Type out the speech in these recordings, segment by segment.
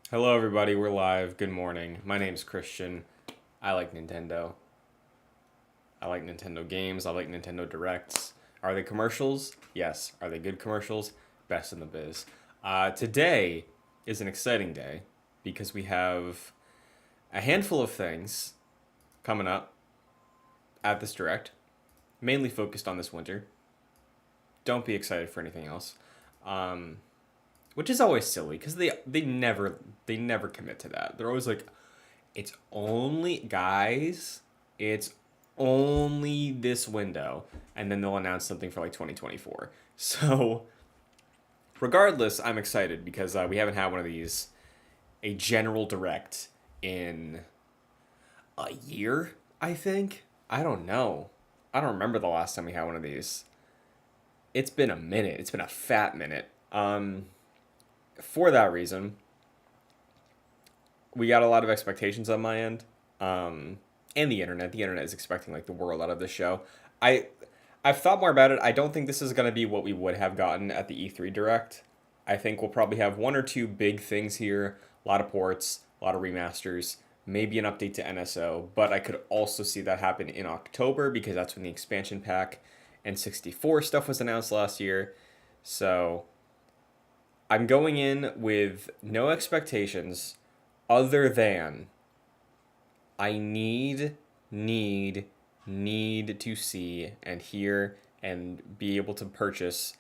Hello, everybody. We're live. Good morning. My name's Christian. I like Nintendo. I like Nintendo games. I like Nintendo Directs. Are they commercials? Yes. Are they good commercials? Best in the biz. Today is an exciting day because we have a handful of things coming up at this Direct, mainly focused on this winter. Don't be excited for anything else. Um, which is always silly because they never commit to that. They're always like, it's only guys, it's only this window, and then they'll announce something for like 2024. So, regardless, I'm excited because we haven't had one of these, a general direct, in a year. I think. I don't know. I don't remember the last time we had one of these. It's been a minute. It's been a fat minute. For that reason, we got a lot of expectations on my end, and the internet. The internet is expecting like the world out of this show. I I've thought more about it. I don't think this is going to be what we would have gotten at the E3 Direct. I think we'll probably have one or two big things here, a lot of ports, a lot of remasters, maybe an update to NSO, but I could also see that happen in October because that's when the expansion pack and 64 stuff was announced last year. So I'm going in with no expectations other than I need, need to see and hear and be able to purchase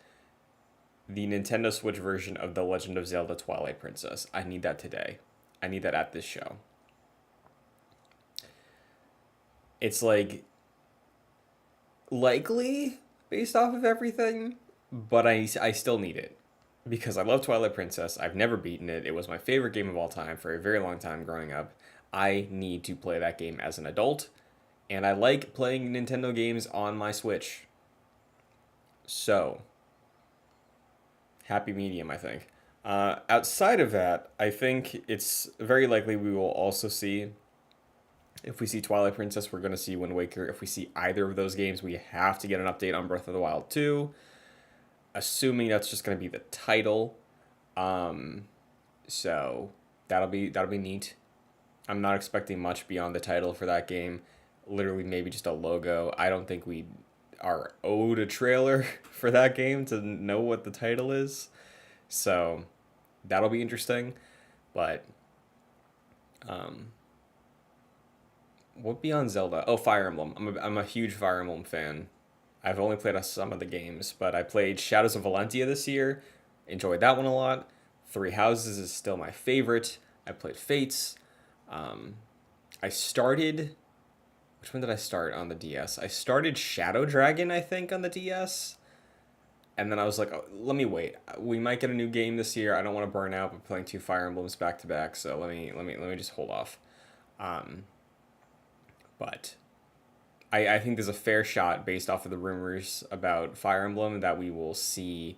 the Nintendo Switch version of The Legend of Zelda Twilight Princess. I need that today. I need that at this show. It's like likely based off of everything, but I still need it because I love Twilight Princess. I've never beaten it. It was my favorite game of all time for a very long time growing up. I need to play that game as an adult, and I like playing Nintendo games on my Switch. So, happy medium, I think. Outside of that, I think it's very likely we will also see, if we see Twilight Princess, we're going to see Wind Waker. If we see either of those games, we have to get an update on Breath of the Wild 2, assuming that's just going to be the title. Um, so that'll be neat. I'm not expecting much beyond the title for that game. Literally, maybe just a logo. I don't think we are owed a trailer for that game to know what the title is. So that'll be interesting. But um, what beyond Zelda? Oh, Fire Emblem. I'm a huge Fire Emblem fan. I've only played some of the games, but I played Shadows of Valentia this year. Enjoyed that one a lot. Three Houses is still my favorite. I played Fates. Um, I started. Which one did I start on the DS? I started Shadow Dragon, I think, on the DS, and then I was like, oh, let me wait. We might get a new game this year. I don't want to burn out by playing two Fire Emblems back to back, so let me just hold off. Um, but I think there's a fair shot based off of the rumors about Fire Emblem that we will see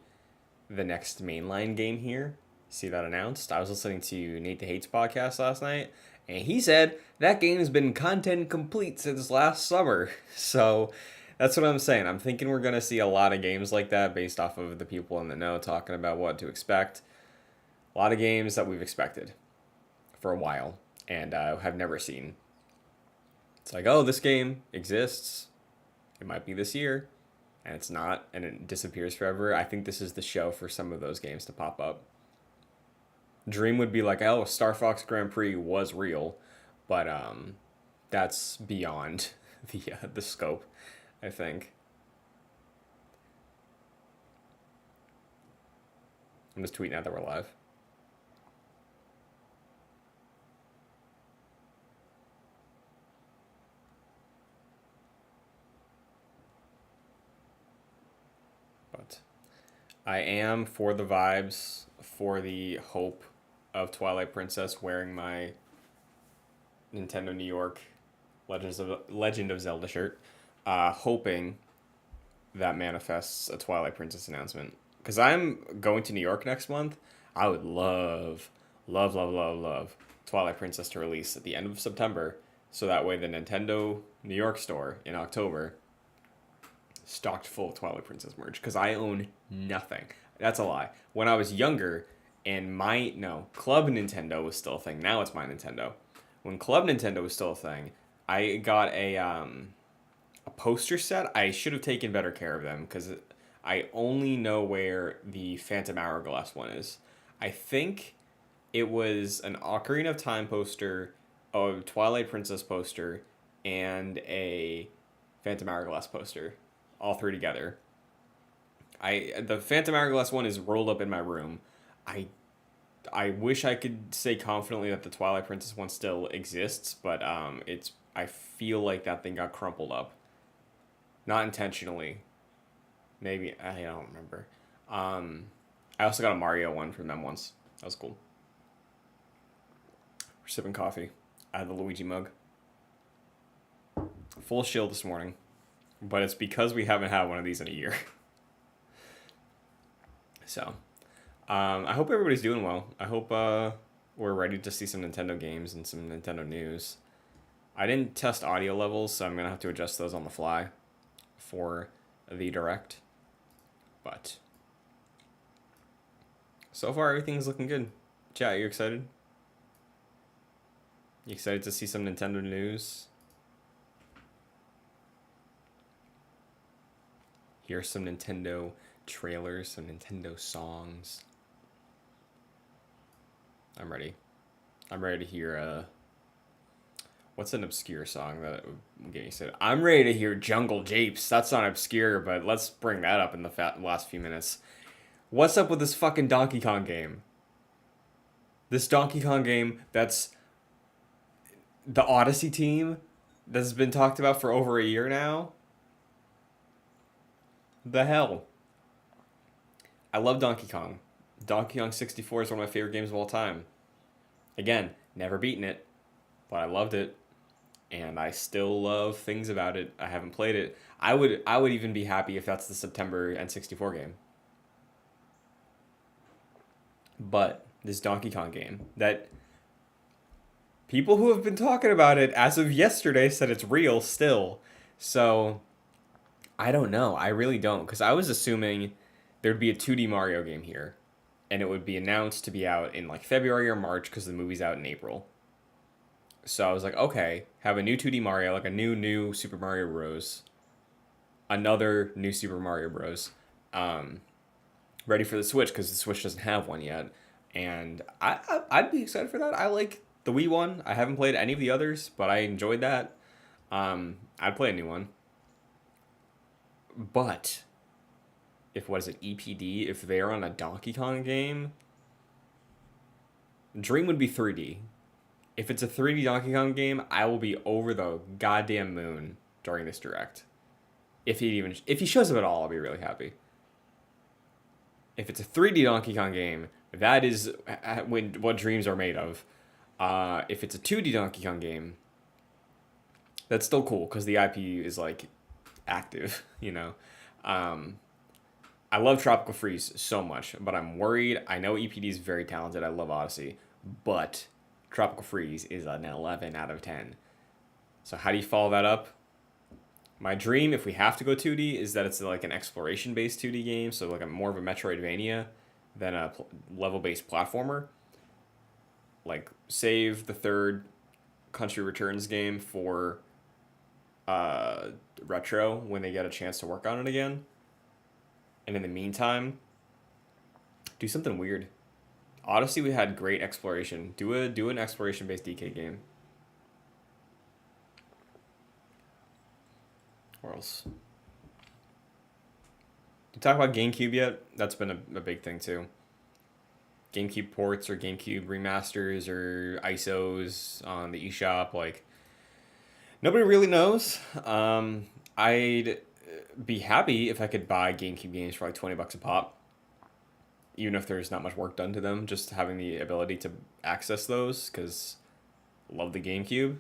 the next mainline game here. See that announced. I was listening to Nate the Hates podcast last night, and he said that game's been content complete since last summer. So that's what I'm saying. I'm thinking we're gonna see a lot of games like that based off of the people in the know talking about what to expect. A lot of games that we've expected for a while and have never seen. It's like, oh, this game exists. It might be this year, and it's not, and it disappears forever. I think this is the show for some of those games to pop up. Dream would be like, oh, Star Fox Grand Prix was real, but that's beyond the scope, I think. I'm just tweeting out that we're live. But I am for the vibes, for the hope of Twilight Princess wearing my Nintendo New York Legend of Zelda shirt, hoping that manifests a Twilight Princess announcement. Because I'm going to New York next month. I would love Twilight Princess to release at the end of September, so that way the Nintendo New York store in October stocked full of Twilight Princess merch. Because I own nothing. That's a lie. When I was younger, and Club Nintendo was still a thing. Now it's My Nintendo. When Club Nintendo was still a thing, I got a poster set. I should have taken better care of them because I only know where the Phantom Hourglass one is. I think it was an Ocarina of Time poster, a Twilight Princess poster, and a Phantom Hourglass poster, all three together. The Phantom Hourglass one is rolled up in my room. I I wish I could say confidently that the Twilight Princess one still exists, but I feel like that thing got crumpled up, not intentionally. Maybe I don't remember. I also got a Mario one from them once. That was cool. We're sipping coffee. I had the Luigi mug. Full shield this morning, but it's because we haven't had one of these in a year. So, I hope everybody's doing well. I hope we're ready to see some Nintendo games and some Nintendo news. I didn't test audio levels, so I'm going to have to adjust those on the fly for the Direct. But so far, everything's looking good. Chat, you excited? You excited to see some Nintendo news? Here's some Nintendo trailers, some Nintendo songs. I'm ready. I'm ready to hear, what's an obscure song that would get you excited? I'm ready to hear Jungle Japes. That's not obscure, but let's bring that up in the last few minutes. What's up with this fucking Donkey Kong game? This Donkey Kong game that's the Odyssey team that's been talked about for over a year now? The hell? I love Donkey Kong. Donkey Kong 64 is one of my favorite games of all time. Again, never beaten it, but I loved it, and I still love things about it. I haven't played it. I would even be happy if that's the September N64 game. But this Donkey Kong game that people who have been talking about it as of yesterday said it's real still. So I don't know. I really don't, because I was assuming there'd be a 2D Mario game here, and it would be announced to be out in like February or March because the movie's out in April. So I was like, okay, have a new 2D Mario, like a new Super Mario Bros. Another new Super Mario Bros. Ready for the Switch because the Switch doesn't have one yet, and I'd be excited for that. I like the Wii one. I haven't played any of the others, but I enjoyed that. I'd play a new one. But if what is it, EPD, if they're on a Donkey Kong game, Dream would be 3D. If it's a 3D Donkey Kong game, I will be over the goddamn moon during this Direct. If he shows up at all, I'll be really happy. If it's a 3D Donkey Kong game, that is what dreams are made of. If it's a 2D Donkey Kong game, that's still cool because the IP is like active, you know. I love Tropical Freeze so much, but I'm worried. I know EPD is very talented. I love Odyssey, but Tropical Freeze is an 11 out of 10. So how do you follow that up? My dream, if we have to go 2D, is that it's like an exploration-based 2D game, so like more of a Metroidvania than a level-based platformer. Like, save the third Country Returns game for Retro when they get a chance to work on it again. And in the meantime, do something weird. Odyssey, we had great exploration. Do an exploration-based DK game. Or else. You talk about GameCube yet? That's been a big thing too. GameCube ports or GameCube remasters or ISOs on the eShop, like nobody really knows. I'd be happy if I could buy GameCube games for like $20 a pop, even if there's not much work done to them. Just having the ability to access those, because love the GameCube,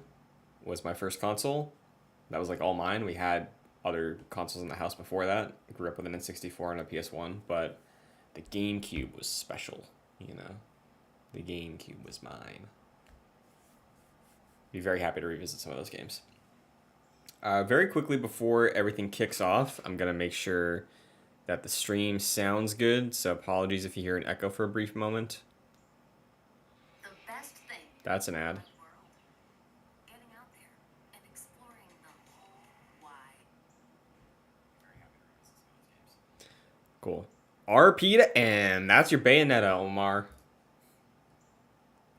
was my first console. That was like all mine. We had other consoles in the house before that. I grew up with an N64 and a PS1, but the GameCube was special, you know. The GameCube was mine. Be very happy to revisit some of those games. Very quickly before everything kicks off, I'm going to make sure that the stream sounds good, so apologies if you hear an echo for a brief moment. The best thing That's an ad. in the world. Getting out there and exploring the whole wide. Cool. RP to M. That's your Bayonetta, Omar.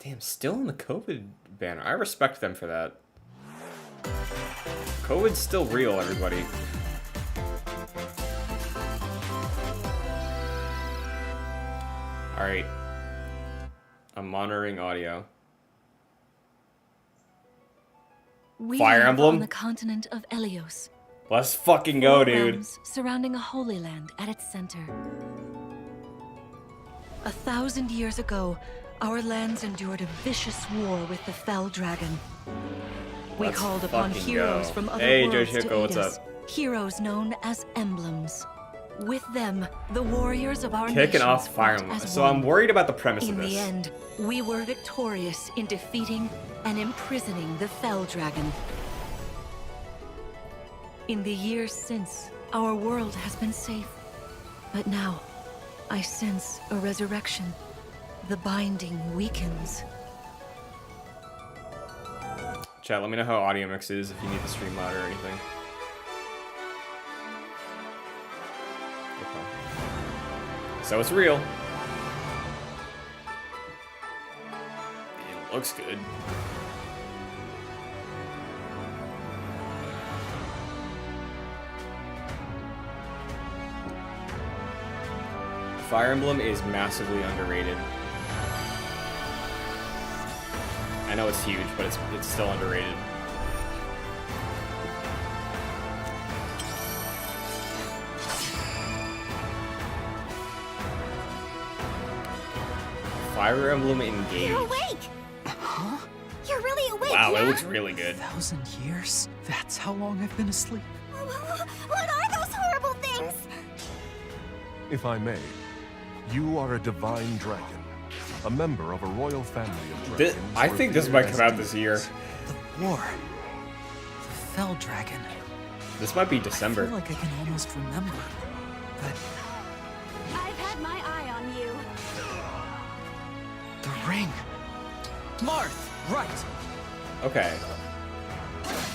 Damn, still in the COVID banner. I respect them for that. COVID's still real, everybody. Alright. I'm monitoring audio. We Fire live Emblem? on the continent of Elios. Let's fucking go, Four dude. realms surrounding a holy land at its center. 1,000 years ago, our lands endured a vicious war with the fell dragon. We Let's called upon fucking heroes go. from other Hey, worlds Joshiko, to aid what's us. up? Heroes known as emblems. With them, the warriors of our Kicking nations off Fire fought Emblem. as So one. I'm worried about the premise In of this. the end, we were victorious in defeating and imprisoning the fell dragon. In the years since, our world has been safe. But now, I sense a resurrection. The binding weakens. Chat, let me know how audio mix is if you need the stream mod or anything. Okay. So it's real. It looks good. Fire Emblem is massively underrated. I know it's huge, but it's still underrated. Fire Emblem Engage. You're awake! Huh? You're really awake, Wow, yeah? it looks really good. 1,000 years? That's how long I've been asleep. What are those horrible things? If I may, you are a divine dragon, a member of a royal family of dragons. I think this might come out this year. The war. The fell dragon. This might be I December. feel like I can almost remember. But I've had my eye on you. the ring. Marth, right. Okay.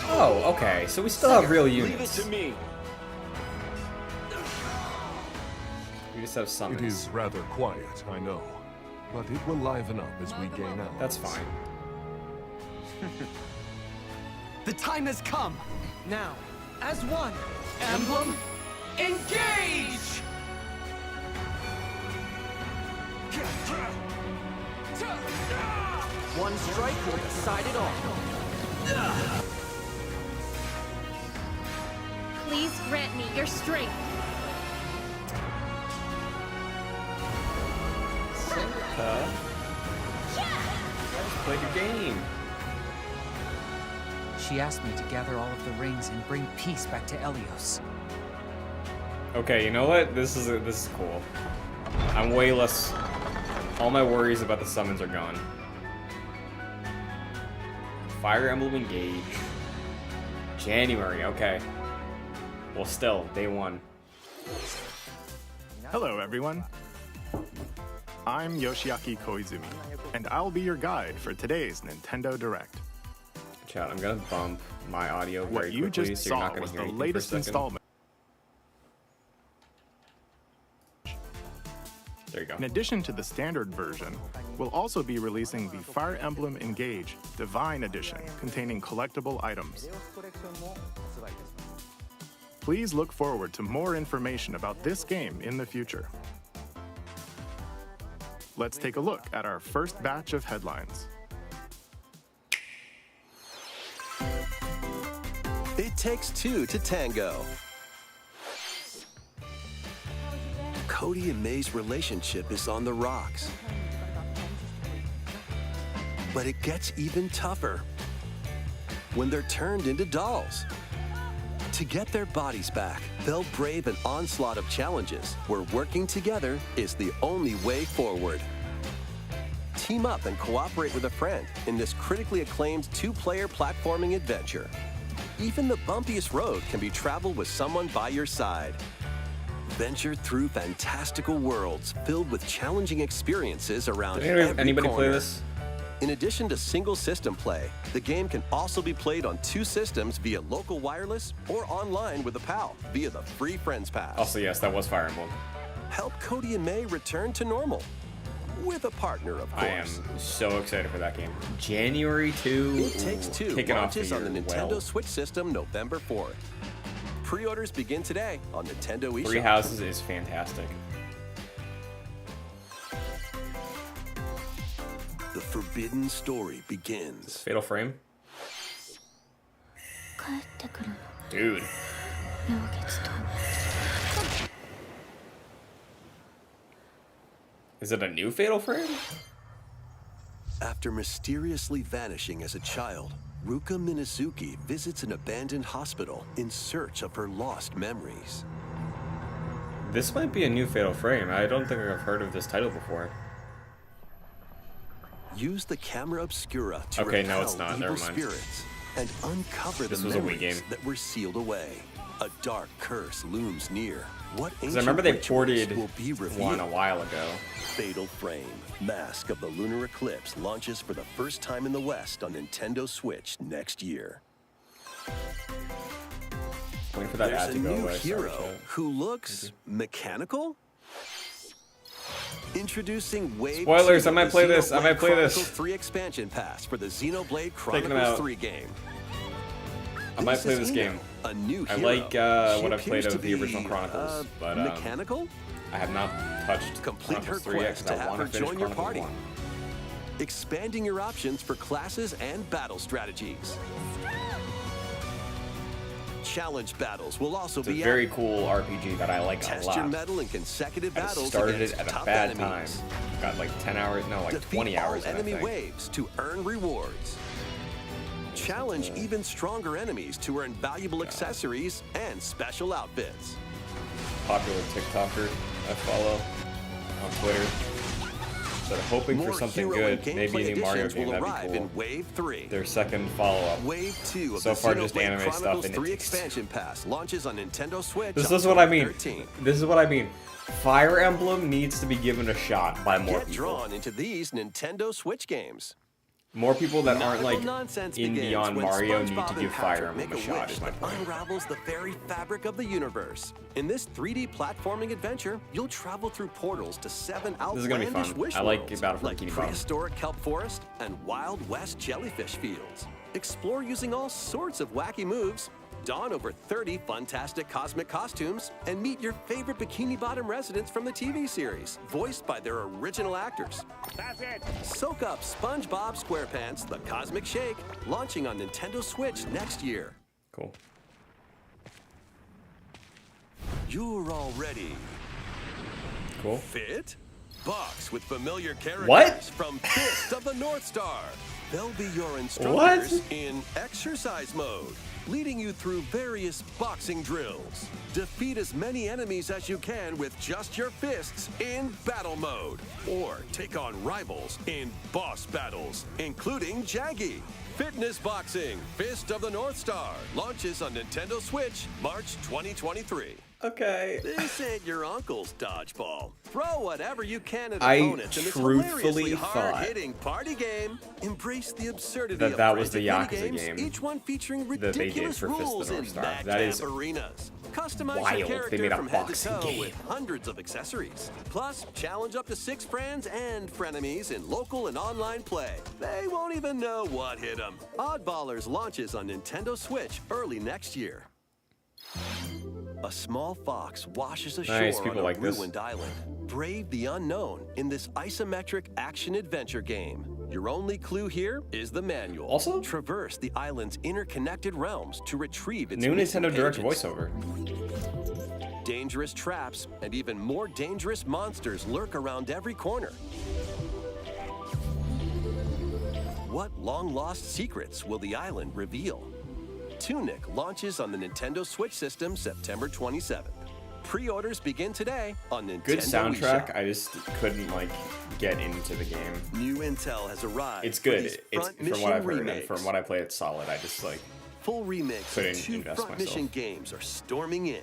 Oh, okay. So we still have real units. me. We just have summons. It is rather quiet, I know, but it will liven up as we gain out. That's fine. The time has come. Now, as one, emblem, engage! One strike will decide it all. Please grant me your strength. Play the game. She asked me to gather all of the rings and bring peace back to Elios. Okay, you know what? This is cool. I'm way less. All my worries about the summons are gone. Fire Emblem Engage. January. Okay. Well, still day one. Hello, everyone. I'm Yoshiaki Koizumi, and I'll be your guide for today's Nintendo Direct. Chat. I'm gonna bump my audio very What you quickly, just so you're saw not gonna was hear the anything for a latest second. installment. There you go. In addition to the standard version, we'll also be releasing the Fire Emblem Engage Divine Edition, containing collectible items. Please look forward to more information about this game in the future. Let's take a look at our first batch of headlines. It takes two to tango. Cody and May's relationship is on the rocks. But it gets even tougher when they're turned into dolls. To get their bodies back, they'll brave an onslaught of challenges where working together is the only way forward. Team up and cooperate with a friend in this critically acclaimed two-player platforming adventure. Even the bumpiest road can be traveled with someone by your side. Venture through fantastical worlds filled with challenging experiences around Did every anybody corner. play this? In addition to single system play, the game can also be played on 2 systems via local wireless or online with a pal via the free Friends Pass. Also, yes, that was Fire Emblem. Help Cody and May return to normal. With a partner, of course. I am so excited for that game. January 2. It Takes Two kicking off the launches on the year Nintendo well. Switch system November 4th. Pre-orders begin today on Nintendo eShop. Three Houses is fantastic. The forbidden story begins. Fatal Frame? 帰ってくるの Dude. 妙月と Is it a new Fatal Frame? After mysteriously vanishing as a child, Ruka Minazuki visits an abandoned hospital in search of her lost memories. This might be a new Fatal Frame. I don't think I've heard of this title before. Use the camera obscura to Okay, repel no, it's not. evil Never mind. spirits and uncover This the was a Wii memories game. that were sealed away. A dark curse looms near. What Because I remember they ancient ported rituals will be revealed? one a while ago. Fatal Frame, Mask of the Lunar Eclipse launches for the first time in the West on Nintendo Switch next year. Waiting for that There's ad a to go new away. Sorry, hero chat. who looks mechanical? Introducing Wave Spoilers, 2 I might of the play this, I Xenoblade might play this. Chronicles 3 expansion pass for the Xenoblade them Chronicles out. 3 game. I might play is this game. A new I hero. like She what I've played appears of to the original be, Chronicles, but mechanical? I have not touched Complete her Chronicles 3 yet quest because to I have want her to finish join your Chronicles party. 1. Expanding your options for classes and battle strategies. Challenge battles will also It's a be very cool RPG that I like a Test your lot. mettle in consecutive I just battles started against it at a tough bad enemies. time. Got like 10 hours, no, like Defeat 20 hours all in, I enemy think. waves to earn rewards. Challenge even stronger enemies to earn valuable accessories and special outfits. Popular TikToker I follow on Twitter. So hoping for More something hero and good, maybe a gameplay new Mario additions game, will that'd arrive be cool. in Wave 3. Their second follow-up. Wave 2 of So the far, just Xenoblade anime stuff, Chronicles and it 3 takes- expansion pass launches on Nintendo Switch. This on is what I mean. 13th. This is what I mean. Fire Emblem needs to be given a shot by more Get people. drawn into these Nintendo Switch games. More people that aren't Nautical like nonsense in begins Beyond when Mario need SpongeBob to and give Fire Patrick Emblem make a shot, wish is my that point. unravels the very fabric of the universe. In this 3D platforming adventure, you'll travel through portals to 7 This is gonna be outlandish fun. wish I like worlds, Battle for like Bikini Bottom. prehistoric kelp forest and Wild West jellyfish fields. Explore using all sorts of wacky moves, don over 30 fantastic cosmic costumes, and meet your favorite Bikini Bottom residents from the TV series, voiced by their original actors. That's it! Soak up SpongeBob SquarePants The Cosmic Shake, launching on Nintendo Switch next year. Cool. You're all ready. Cool. Fit? Box with familiar characters What? from Fist of the North Star. They'll be your instructors in exercise mode, leading you through various boxing drills. Defeat as many enemies as you can with just your fists in battle mode, or take on rivals in boss battles, including Jaggy. Fitness Boxing, Fist of the North Star, launches on Nintendo Switch March 2023. Okay. This ain't your uncle's dodgeball. Throw whatever you can at I opponents in this truthfully hilariously thought hard-hitting party game. Embrace the absurdity that of that was the frantic Yakuza minigames, game each one featuring that they did ridiculous for Fist of the rules North in Star. madcap That is arenas. Customize wild. your They character made a from head to boxing toe game. with hundreds of accessories. Plus, challenge up to 6 friends and frenemies in local and online play. They won't even know what hit them. Oddballers launches on Nintendo Switch early next year. A small fox washes ashore Nice, on people a like this. ruined island. Brave the unknown in this isometric action-adventure game. Your only clue here is the manual. Also? Traverse the island's interconnected realms to retrieve its New missing Nintendo Direct pages. voiceover. Dangerous traps and even more dangerous monsters lurk around every corner. What long-lost secrets will the island reveal? Tunic launches on the Nintendo Switch system September 27th. Pre-orders begin today on Nintendo Good soundtrack. eShop. I just couldn't like get into the game. New intel has arrived. It's for good. these It's front from what mission I've heard and remakes. from what I play, it's solid. I just like Full remakes couldn't of 2 invest front myself. mission games are storming in.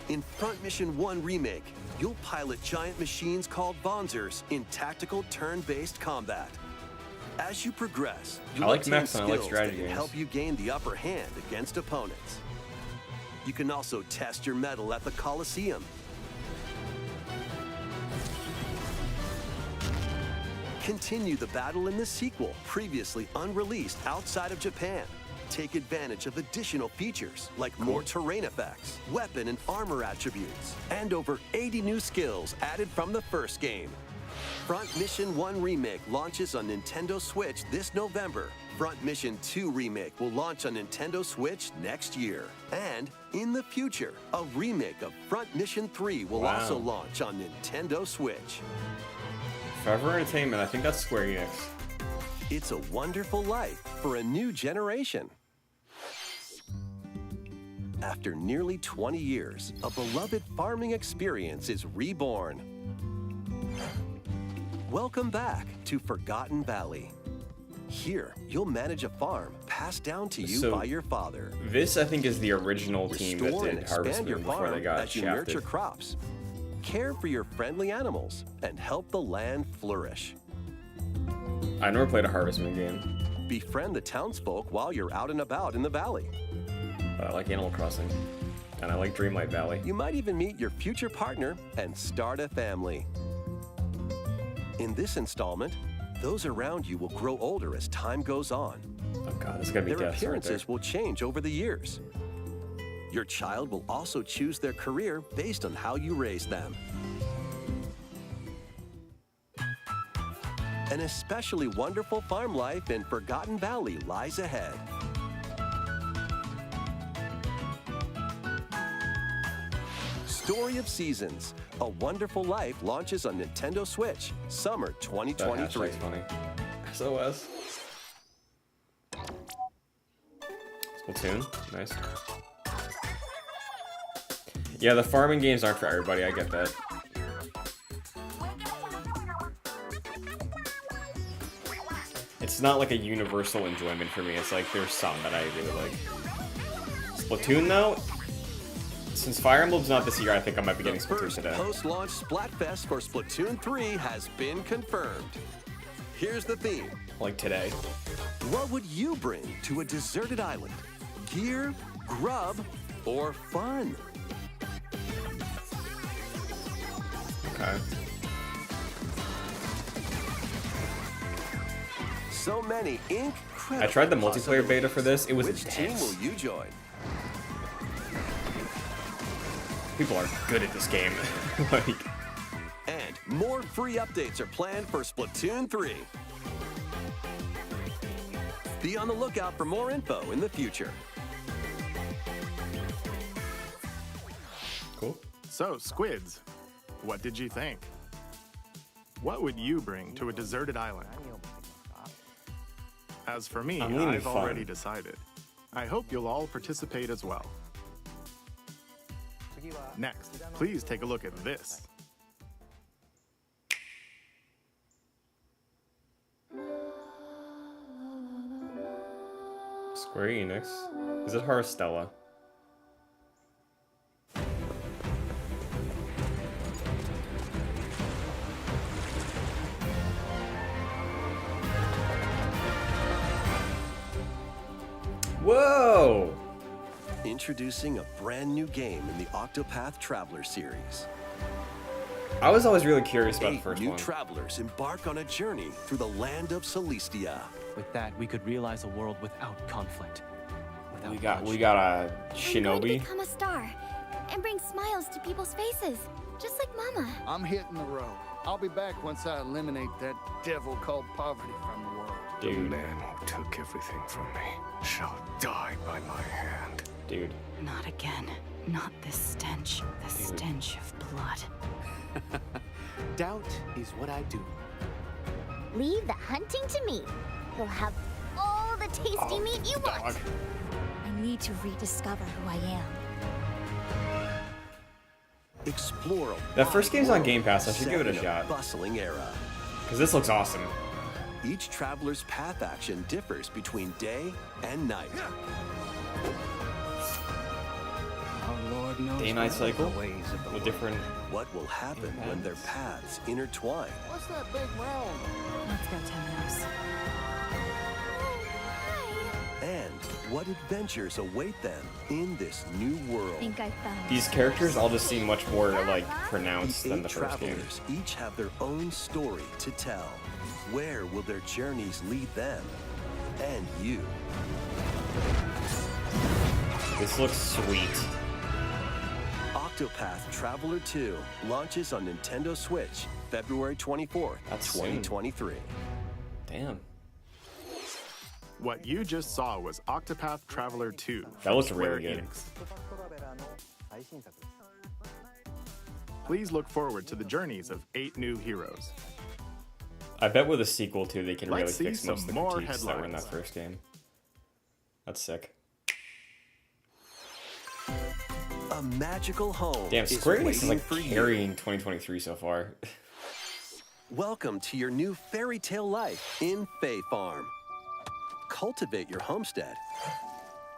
In Front Mission 1 Remake, you'll pilot giant machines called Bonzers in tactical turn-based combat. As you progress, you'll like obtain mechs and I like skills strategy that can games. help you gain the upper hand against opponents. You can also test your mettle at the Coliseum. Continue the battle in the sequel, previously unreleased outside of Japan. Take advantage of additional features like more terrain effects, weapon and armor attributes, and over 80 new skills added from the first game. Front Mission 1 Remake launches on Nintendo Switch this November. Front Mission 2 Remake will launch on Nintendo Switch next year. And in the future, a remake of Front Mission 3 will also launch on Nintendo Switch. Forever Entertainment, I think that's Square Enix. It's a wonderful life for a new generation. After nearly 20 years, a beloved farming experience is reborn. Welcome back to Forgotten Valley. Here, you'll manage a farm passed down to you by your father. This, I think, is the original team that Restore and did Harvest expand your Moon before they farm got as you shafted. nurture crops, care for your friendly animals, and help the land flourish. I never played a Harvest Moon game, Befriend the townsfolk while you're out and about in the valley. but I like Animal Crossing, and I like Dreamlight Valley. You might even meet your future partner and start a family. In this installment, those around you will grow older as time goes on. Oh god, this is gonna be Their death right there. appearances will change over the years. Your child will also choose their career based on how you raise them. An especially wonderful farm life in Forgotten Valley lies ahead. Story of Seasons, A Wonderful Life launches on Nintendo Switch, summer That 2023. hashtag's funny. SOS. Splatoon, nice. Yeah, the farming games aren't for everybody, I get that. It's not like a universal enjoyment for me, it's like there's some that I really like. Splatoon though, since Fire Emblem's not this year, I think I might be getting The Splatoon first today. post-launch Splatfest for Splatoon 3 has been confirmed. Here's the theme. Like today. What would you bring to a deserted island? Gear, grub, or fun? Okay. So many incredible I tried the multiplayer beta for this, it was Which team intense. will you join? People are good at this game. Like, And more free updates are planned for Splatoon 3. Be on the lookout for more info in the future. cool. So, Squids, what did you think? What would you bring to a deserted island? As for me, I'm leaning I've fun. already decided. I hope you'll all participate as well. Next, please take a look at this. Square Enix. Is it Harstella? Whoa! Introducing a brand new game in the Octopath Traveler series. I was always really curious about the 8 first new one. travelers embark on a journey through the land of Celestia. With that, we could realize a world without conflict. Without We bloodshed. got a I'm going to Shinobi. become a star and bring smiles to people's faces, just like Mama. I'm hitting the road. I'll be back once I eliminate that devil called poverty from the world. Dude, man who took everything from me shall die by my hand. dude. Not again. Not this stench. The stench of blood. Doubt is what I do. Leave the hunting to me. You'll have all the tasty meat you want. Dog. I need to rediscover who I am. Explore a That first wide game's on world Game Pass. I should set give it a in shot. Bustling era. Because this looks awesome. Each traveler's path action differs between day and night. Our Lord Lord knows Day-night the cycle ways of the with world. different. What will happen when their paths intertwine? What's that big round? Let's go, Temenos. And what adventures await them in this new world? Think I found These characters all just seem much more like pronounced than Eight the first game. travelers each have their own story to tell. Where will their journeys lead them and you? This looks sweet. Octopath Traveler 2 launches on Nintendo Switch February 24th, That's soon. 2023. Damn. What you just saw was Octopath Traveler 2. That from was Square really good. Enix. Please look forward to the journeys of 8 new heroes. I bet with a sequel too, they can really Let's see fix most of the some more critiques that were in that headlines. first game. That's sick. A magical home Damn, is Square Enix is waiting like for you. carrying 2023 so far. Welcome to your new fairy tale life in Fae Farm. Cultivate your homestead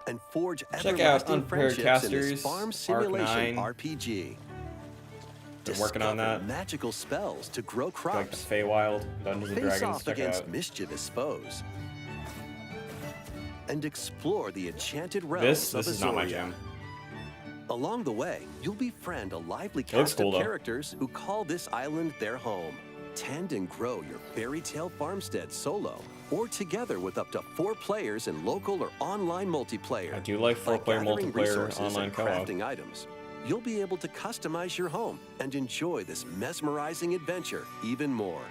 and forge Check out everlasting Unprepared friendships in Casters, this farm Arc simulation 9. RPG. Been working on Discover that. magical spells to grow Like the crops. Feywild, Dungeons and Face Dragons. off Check it against out. mischievous foes. And explore the enchanted realms This of is not my Azoria. jam. Along the way, you'll befriend a lively It looks cast cool, of though. characters who call this island their home. Tend and grow your fairy tale farmstead solo or together with up to 4 players in local or online multiplayer. I do like By 4-player gathering multiplayer resources online and co-op. crafting items, you'll be able to customize your home and enjoy this mesmerizing adventure even more.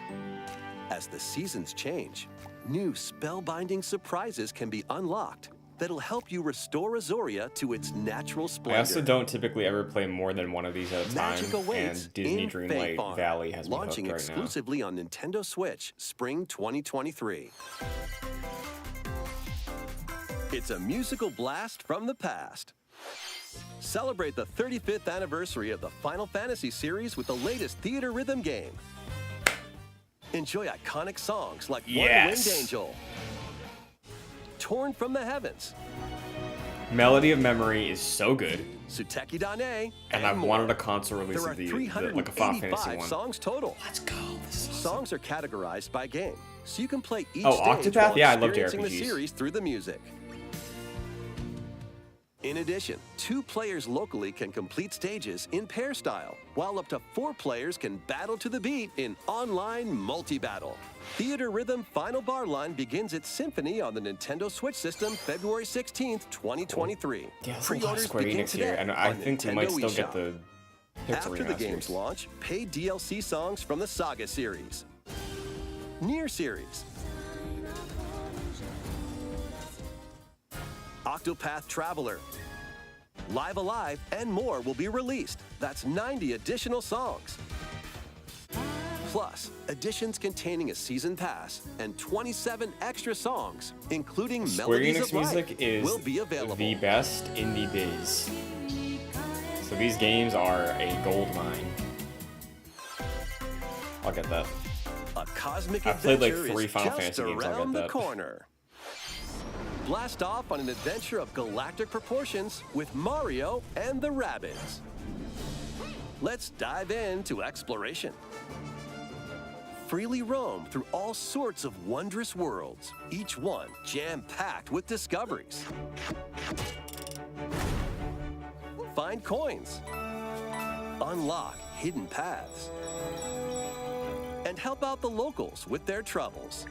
As the seasons change, new spellbinding surprises can be unlocked that'll help you restore Azoria to its natural splendor. I also don't typically ever play more than one of these at a time, Magic awaits and Disney in Fae Dreamlight Farm, Valley has me hooked launching right now. exclusively on Nintendo Switch spring 2023. It's a musical blast from the past. Celebrate the 35th anniversary of the Final Fantasy series with the latest theater rhythm game. Enjoy iconic songs like Yes. One Winged Angel, Torn from the Heavens, Melody of Memory is so good, Suteki Dane, and I've more. wanted a console release There are of the like a Final Fantasy 385 one. songs total. Let's go. This is Songs are categorized by game, so you can play each Oh, stage Octopath? while Yeah, I love experiencing the JRPGs. series through the music. In addition, 2 players locally can complete stages in pair style, while up to 4 players can battle to the beat in online multi-battle. Theater Rhythm Final Bar Line begins its symphony on the Nintendo Switch system February 16th, 2023. Yeah, that's a lot of Pre-orders Square begin Enix here, today and I on think we Nintendo might still eShop. get the Pixel After the game's remasters. launch, paid DLC songs from the Saga series, Nier series, Octopath Traveler, Live Alive, and more will be released. That's 90 additional songs. Plus, editions containing a season pass and 27 extra songs, including Square Melodies Enix of Life, music is will be available. the best in the biz. So these games are a gold mine. I'll get that. A cosmic I've played, like, adventure 3 is Final just Fantasy games, I'll get around the that. corner. Blast off on an adventure of galactic proportions with Mario and the Rabbids. Let's dive into exploration. Freely roam through all sorts of wondrous worlds, each one jam-packed with discoveries. Find coins, unlock hidden paths, and help out the locals with their troubles.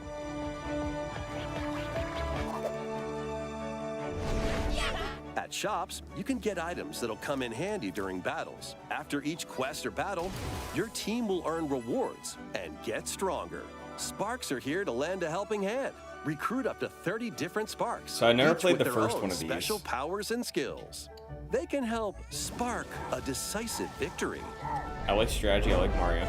At shops, you can get items that'll come in handy during battles. After each quest or battle, your team will earn rewards and get stronger. Sparks are here to lend a helping hand. Recruit up to 30 different Sparks. So I never each played with the their first own one of these. special powers and skills. They can help spark a decisive victory. I like strategy, I like Mario.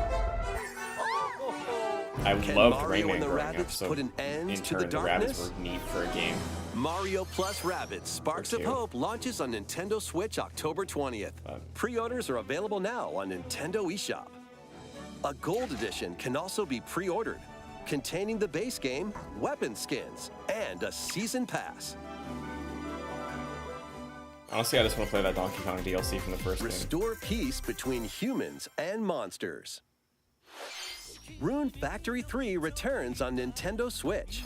I Can loved Mario Rayman and the growing up, Rabbids so put an end in to the turn, the Rabbids darkness? were neat for a game. Mario plus Rabbids Sparks Or of two. Hope launches on Nintendo Switch October 20th. Pre-orders are available now on Nintendo eShop. A Gold Edition can also be pre-ordered, containing the base game, weapon skins, and a season pass. Honestly, I just want to play that Donkey Kong DLC from the first game. Restore peace between humans and monsters. Rune Factory 3 returns on Nintendo Switch.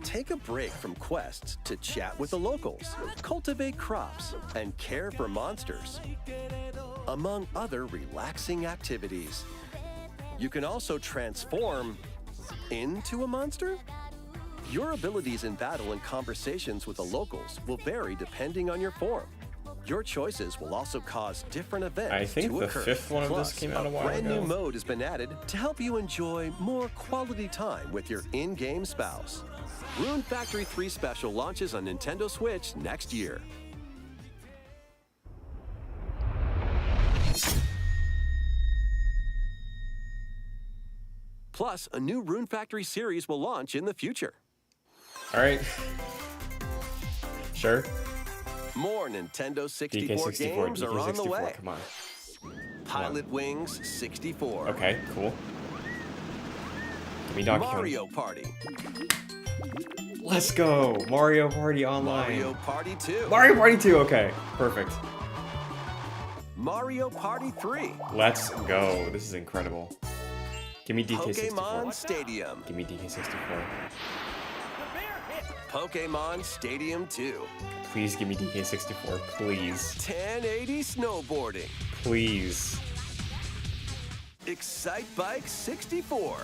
Take a break from quests to chat with the locals, cultivate crops, and care for monsters, among other relaxing activities. You can also transform into a monster? Your abilities in battle and conversations with the locals will vary depending on your form. Your choices will also cause different events I think to the occur. fifth one of Plus, this came out a while brand ago. new mode has been added to help you enjoy more quality time with your in-game spouse. Rune Factory 3 Special launches on Nintendo Switch next year. Plus, a new Rune Factory series will launch in the future. All right. Sure. More Nintendo 64 DK64, games are on the DK64, way. come on. Pilot Wings 64. Okay, cool. Give me Donkey Kong. Mario Party. Let's go! Mario Party Online. Mario Party 2. Mario Party 2, okay. Perfect. Mario Party 3. Let's go. This is incredible. Give me DK64. Pokemon Stadium. Give me DK64. Pokemon Stadium 2. Please give me DK64, please. 1080 snowboarding. Please. Excite Bike 64.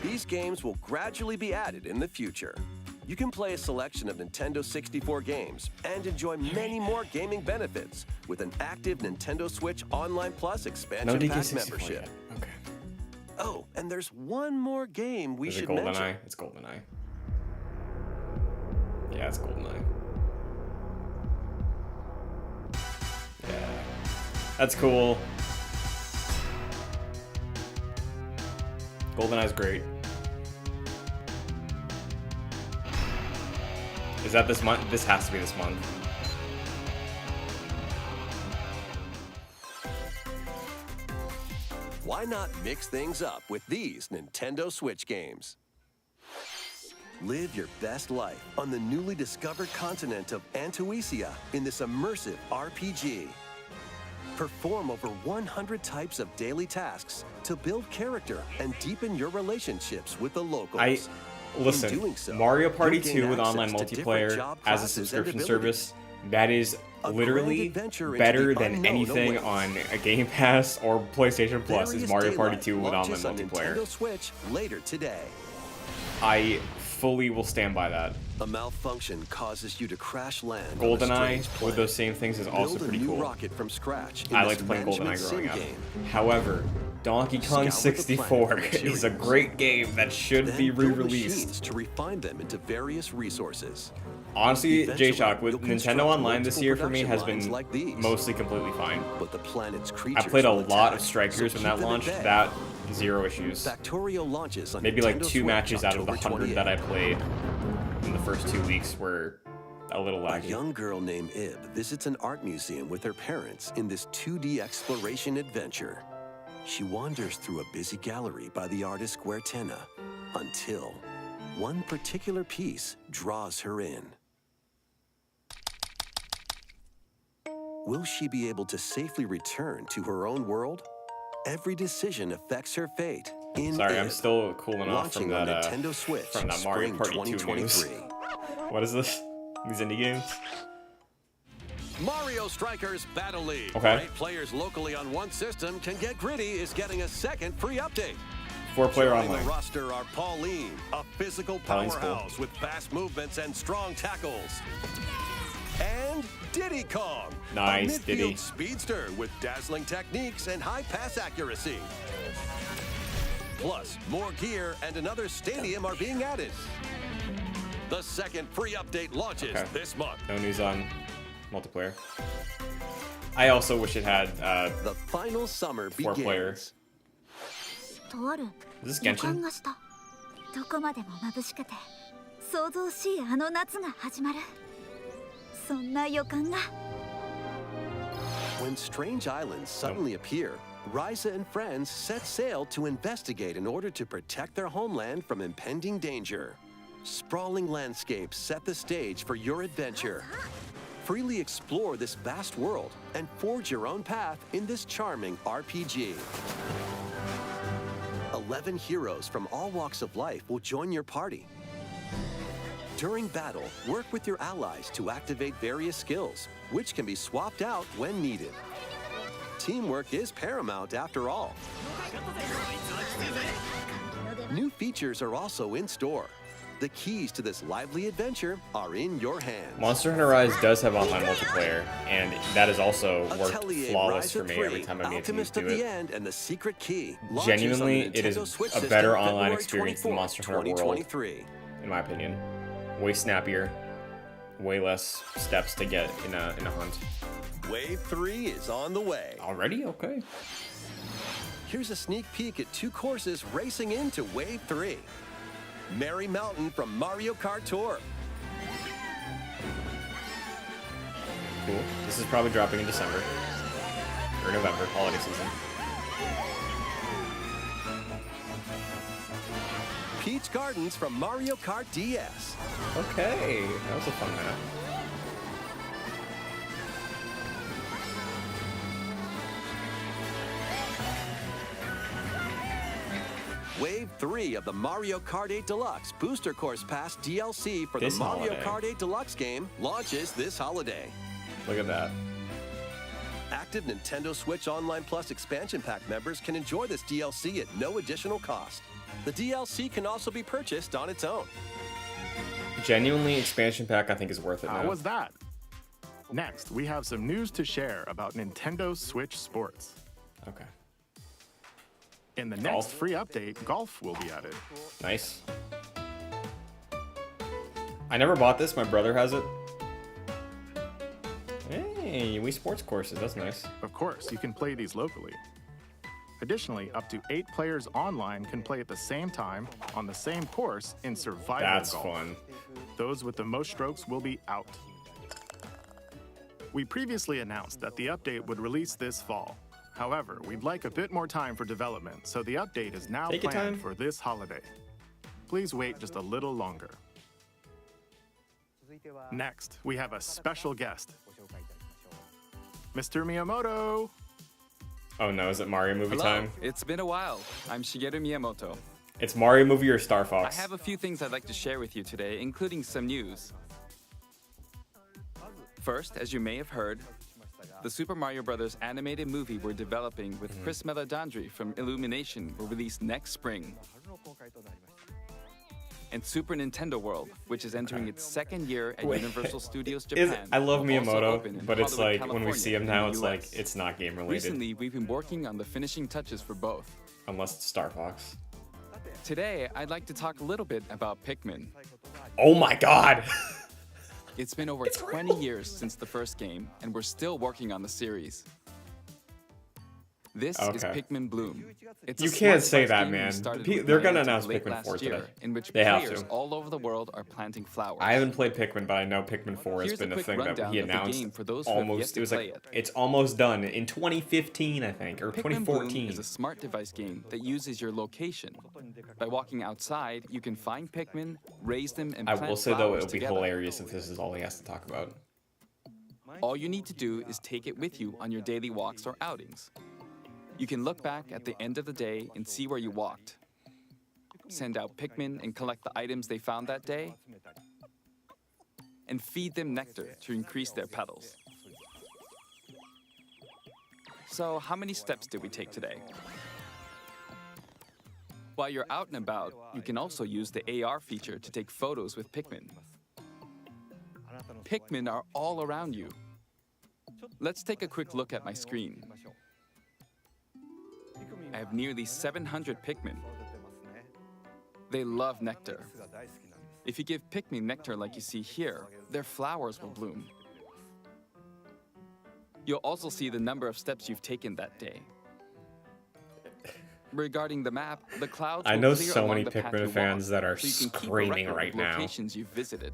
These games will gradually be added in the future. You can play a selection of Nintendo 64 games and enjoy many more gaming benefits with an active Nintendo Switch Online Plus No expansion pack DK64 membership. yet. Okay. Oh, and there's one more game we Is it should GoldenEye? mention. It's GoldenEye. Yeah, it's GoldenEye. Yeah. That's cool. GoldenEye's great. Is that this month? This has to be this month. Why not mix things up with these Nintendo Switch games? Live your best life on the newly discovered continent of Antuisia in this immersive RPG. Perform over 100 types of daily tasks to build character and deepen your relationships with the locals. Listen, In doing so, Mario Party you'll 2 gain with online access to different multiplayer job as a classes and subscription abilities. service, that is A literally grand adventure into better the than unknown anything awaits. on a Game Pass or PlayStation Plus is Various Mario Party Daylight 2 with online launches on multiplayer. Nintendo Switch later today. I fully will stand by that. A malfunction causes you to crash land. on a GoldenEye strange with planet. those same things is also Build pretty a new cool. rocket from scratch. In I this liked playing management GoldenEye growing sim up. game. However, Donkey Kong Scour the planet 64 for is a materials. great game that should Then be build re-released. machines to refine them into various resources. Honestly, Eventually, J-Shock, with you'll Nintendo construct Online this multiple year for me production has lines been like these. mostly completely fine. But the planet's I creatures played a will lot of attack, Strikers so when that keep them at launched. bay. That, zero issues. Factorio launches on Maybe like Nintendo 2 Switch matches out of the October 100 that I 28th. played in the first 2 weeks were a little A laggy. young girl named Ib visits an art museum with her parents in this 2D exploration adventure. She wanders through a busy gallery by the artist Guertena until one particular piece draws her in. Will she be able to safely return to her own world? Every decision affects her fate. In Sorry, I'm Ib, still cooling off from launching on that, Nintendo Switch from that Mario spring Party 2 news. 2023. What is this? These indie games? Mario Strikers Battle League. Okay. 8 players locally on one system can get gritty is getting a second free update. 4-player Joining online. the roster are Pauline, a physical Pauline's cool. powerhouse with fast movements and strong tackles. And Diddy Kong, Nice, a midfield Diddy. speedster with dazzling techniques and high pass accuracy. Plus, more gear and another stadium are being added. The second free update launches Okay. this month. No news on multiplayer. I also wish it had The final summer 4-player. begins. とある Is this 予 Genshin? 感がしたどこまでも眩しくて想像しいあの夏が始まるそんな予感が When strange islands suddenly appear, Ryza and friends set sail to investigate in order to protect their homeland from impending danger. Sprawling landscapes set the stage for your adventure. Freely explore this vast world and forge your own path in this charming RPG. 11 heroes from all walks of life will join your party. During battle, work with your allies to activate various skills, which can be swapped out when needed. Teamwork is paramount after all. New features are also in store. The keys to this lively adventure are in your hands. Monster Hunter Rise does have online multiplayer, and that has also worked Atelier flawless Rise for of me 3, every time I made to Alchemist of do the it. End and the Secret Key. launches on Genuinely, the it is Nintendo Switch a system better online February experience than 24th, Monster Hunter World, 2023. in my opinion. Way snappier, way less steps to get in a hunt. Wave 3 is on the way. Already? Okay. Here's a sneak peek at 2 courses racing into Wave 3. Merry Mountain from Mario Kart Tour. Cool. This is probably dropping in December. Or November, holiday season. Peach Gardens from Mario Kart DS. Okay, that was a fun map. Wave 3 of the Mario Kart 8 Deluxe Booster Course Pass DLC for This the Mario holiday. Kart 8 Deluxe game launches this holiday. Look at that. Active Nintendo Switch Online Plus expansion pack members can enjoy this DLC at no additional cost. The DLC can also be purchased on its own. Genuinely, expansion pack I think is worth it How now. was that? Next, we have some news to share about Nintendo Switch Sports. Okay. In the Golf? next free update, golf will be added. Nice. I never bought this. My brother has it. Hey, Wii Sports courses. That's nice. Of course, you can play these locally. Additionally, up to 8 players online can play at the same time on the same course in survival That's golf. fun. Those with the most strokes will be out. We previously announced that the update would release this fall. However, we'd like a bit more time for development, so the update is now Take your planned time. for this holiday. Please wait just a little longer. Next, we have a special guest. Mr. Miyamoto! Oh no, is it Mario movie Hello, time? it's been a while. I'm Shigeru Miyamoto. It's Mario movie or Star Fox? I have a few things I'd like to share with you today, including some news. First, as you may have heard, the Super Mario Bros. Animated movie we're developing with Chris Meledandri from Illumination will release next spring. And Super Nintendo World, which is entering its second year at Wait. Universal Studios Is- Japan. I love will also Miyamoto, open in but it's Hollywood, like when we see him California, now, in it's the like US. it's not game related. Recently, we've been working on the finishing touches for both. Unless it's Star Fox. Today, I'd like to talk a little bit about Pikmin. Oh my god! It's been over 20 years since the first game, and we're still working on the series. This is Okay. Pikmin Bloom. It's a You smart can't say device that, game we man. started Pe- with they're gonna Niantic announce late Pikmin last 4 year, today. in which They have players to. all over the world are planting flowers. I haven't played Pikmin, but I know Pikmin 4 has Here's been a a quick thing that rundown he of the announced game for those who have yet almost. to It was play like it. it's almost done in 2015, I think, or Pikmin Bloom 2014. is a smart device game that uses your location. By walking outside, you can find Pikmin, raise them, and I plant will say though, flowers it would be together. hilarious if this is all he has to talk about. All you need to do is take it with you on your daily walks or outings. You can look back at the end of the day and see where you walked. Send out Pikmin and collect the items they found that day. And feed them nectar to increase their petals. So, how many steps did we take today? While you're out and about, you can also use the AR feature to take photos with Pikmin. Pikmin are all around you. Let's take a quick look at my screen. I have nearly 700 Pikmin. They love nectar. If you give Pikmin nectar like you see here, their flowers will bloom. You'll also see the number of steps you've taken that day. Regarding the map, the clouds I will know clear so along many the path Pikmin you fans walk, that are so you can keep a screaming record right of now. locations you've visited.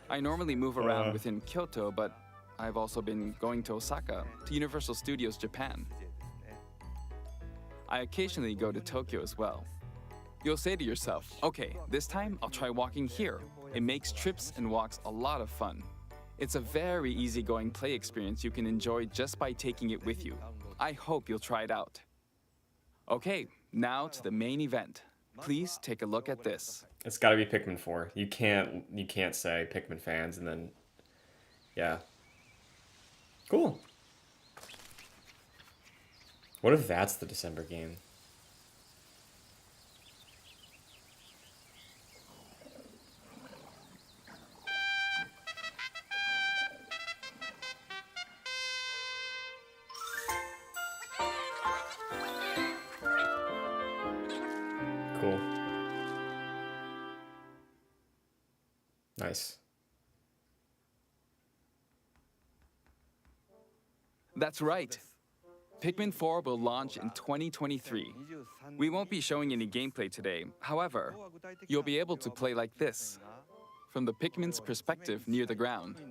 I normally move around within Kyoto, but I've also been going to Osaka, to Universal Studios Japan. I occasionally go to Tokyo as well. You'll say to yourself, okay, this time I'll try walking here. It makes trips and walks a lot of fun. It's a very easygoing play experience you can enjoy just by taking it with you. I hope you'll try it out. Okay, now to the main event. Please take a look at this. It's got to be Pikmin 4. You can't say Pikmin fans and then yeah. Cool. What if that's the December game? Cool. Nice. That's right. Pikmin 4 will launch in 2023. We won't be showing any gameplay today. However, you'll be able to play like this, from the Pikmin's perspective near the ground.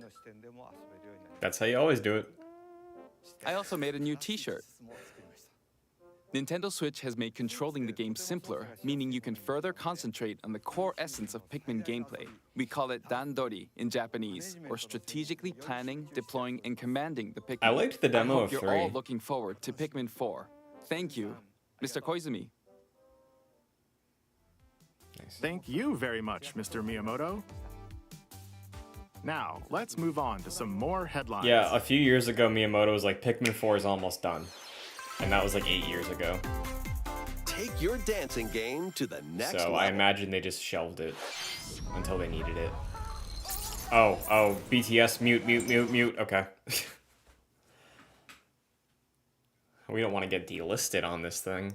That's how you always do it. I also made a new t-shirt. Nintendo Switch has made controlling the game simpler, meaning you can further concentrate on the core essence of Pikmin gameplay. We call it dandori in Japanese, or strategically planning, deploying, and commanding the Pikmin. I liked the demo I hope of you're 3. all looking forward to Pikmin 4. Thank you, Mr. Koizumi. Thank you very much, Mr. Miyamoto. Now, let's move on to some more headlines. Yeah, a few years ago, Miyamoto was like, Pikmin 4 is almost done. And that was like 8 years ago. Take your dancing game to the next level. I imagine they just shelved it until they needed it. Oh, BTS, mute. Okay. We don't want to get delisted on this thing.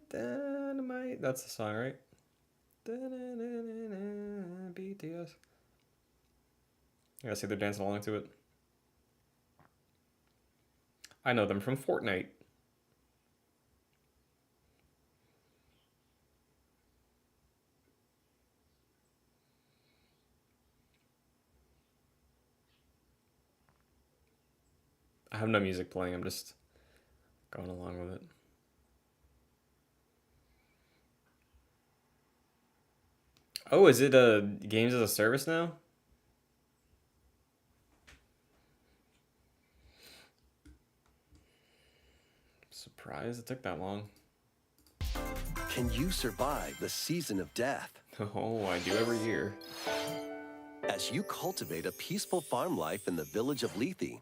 Dynamite. That's the song, right? BTS. I see they're dancing along to it. I know them from Fortnite. I have no music playing, I'm just going along with it. Oh, is it games as a service now? Surprised it took that long. Can you survive the season of death? Oh, I do every year. As you cultivate a peaceful farm life in the village of Lethe,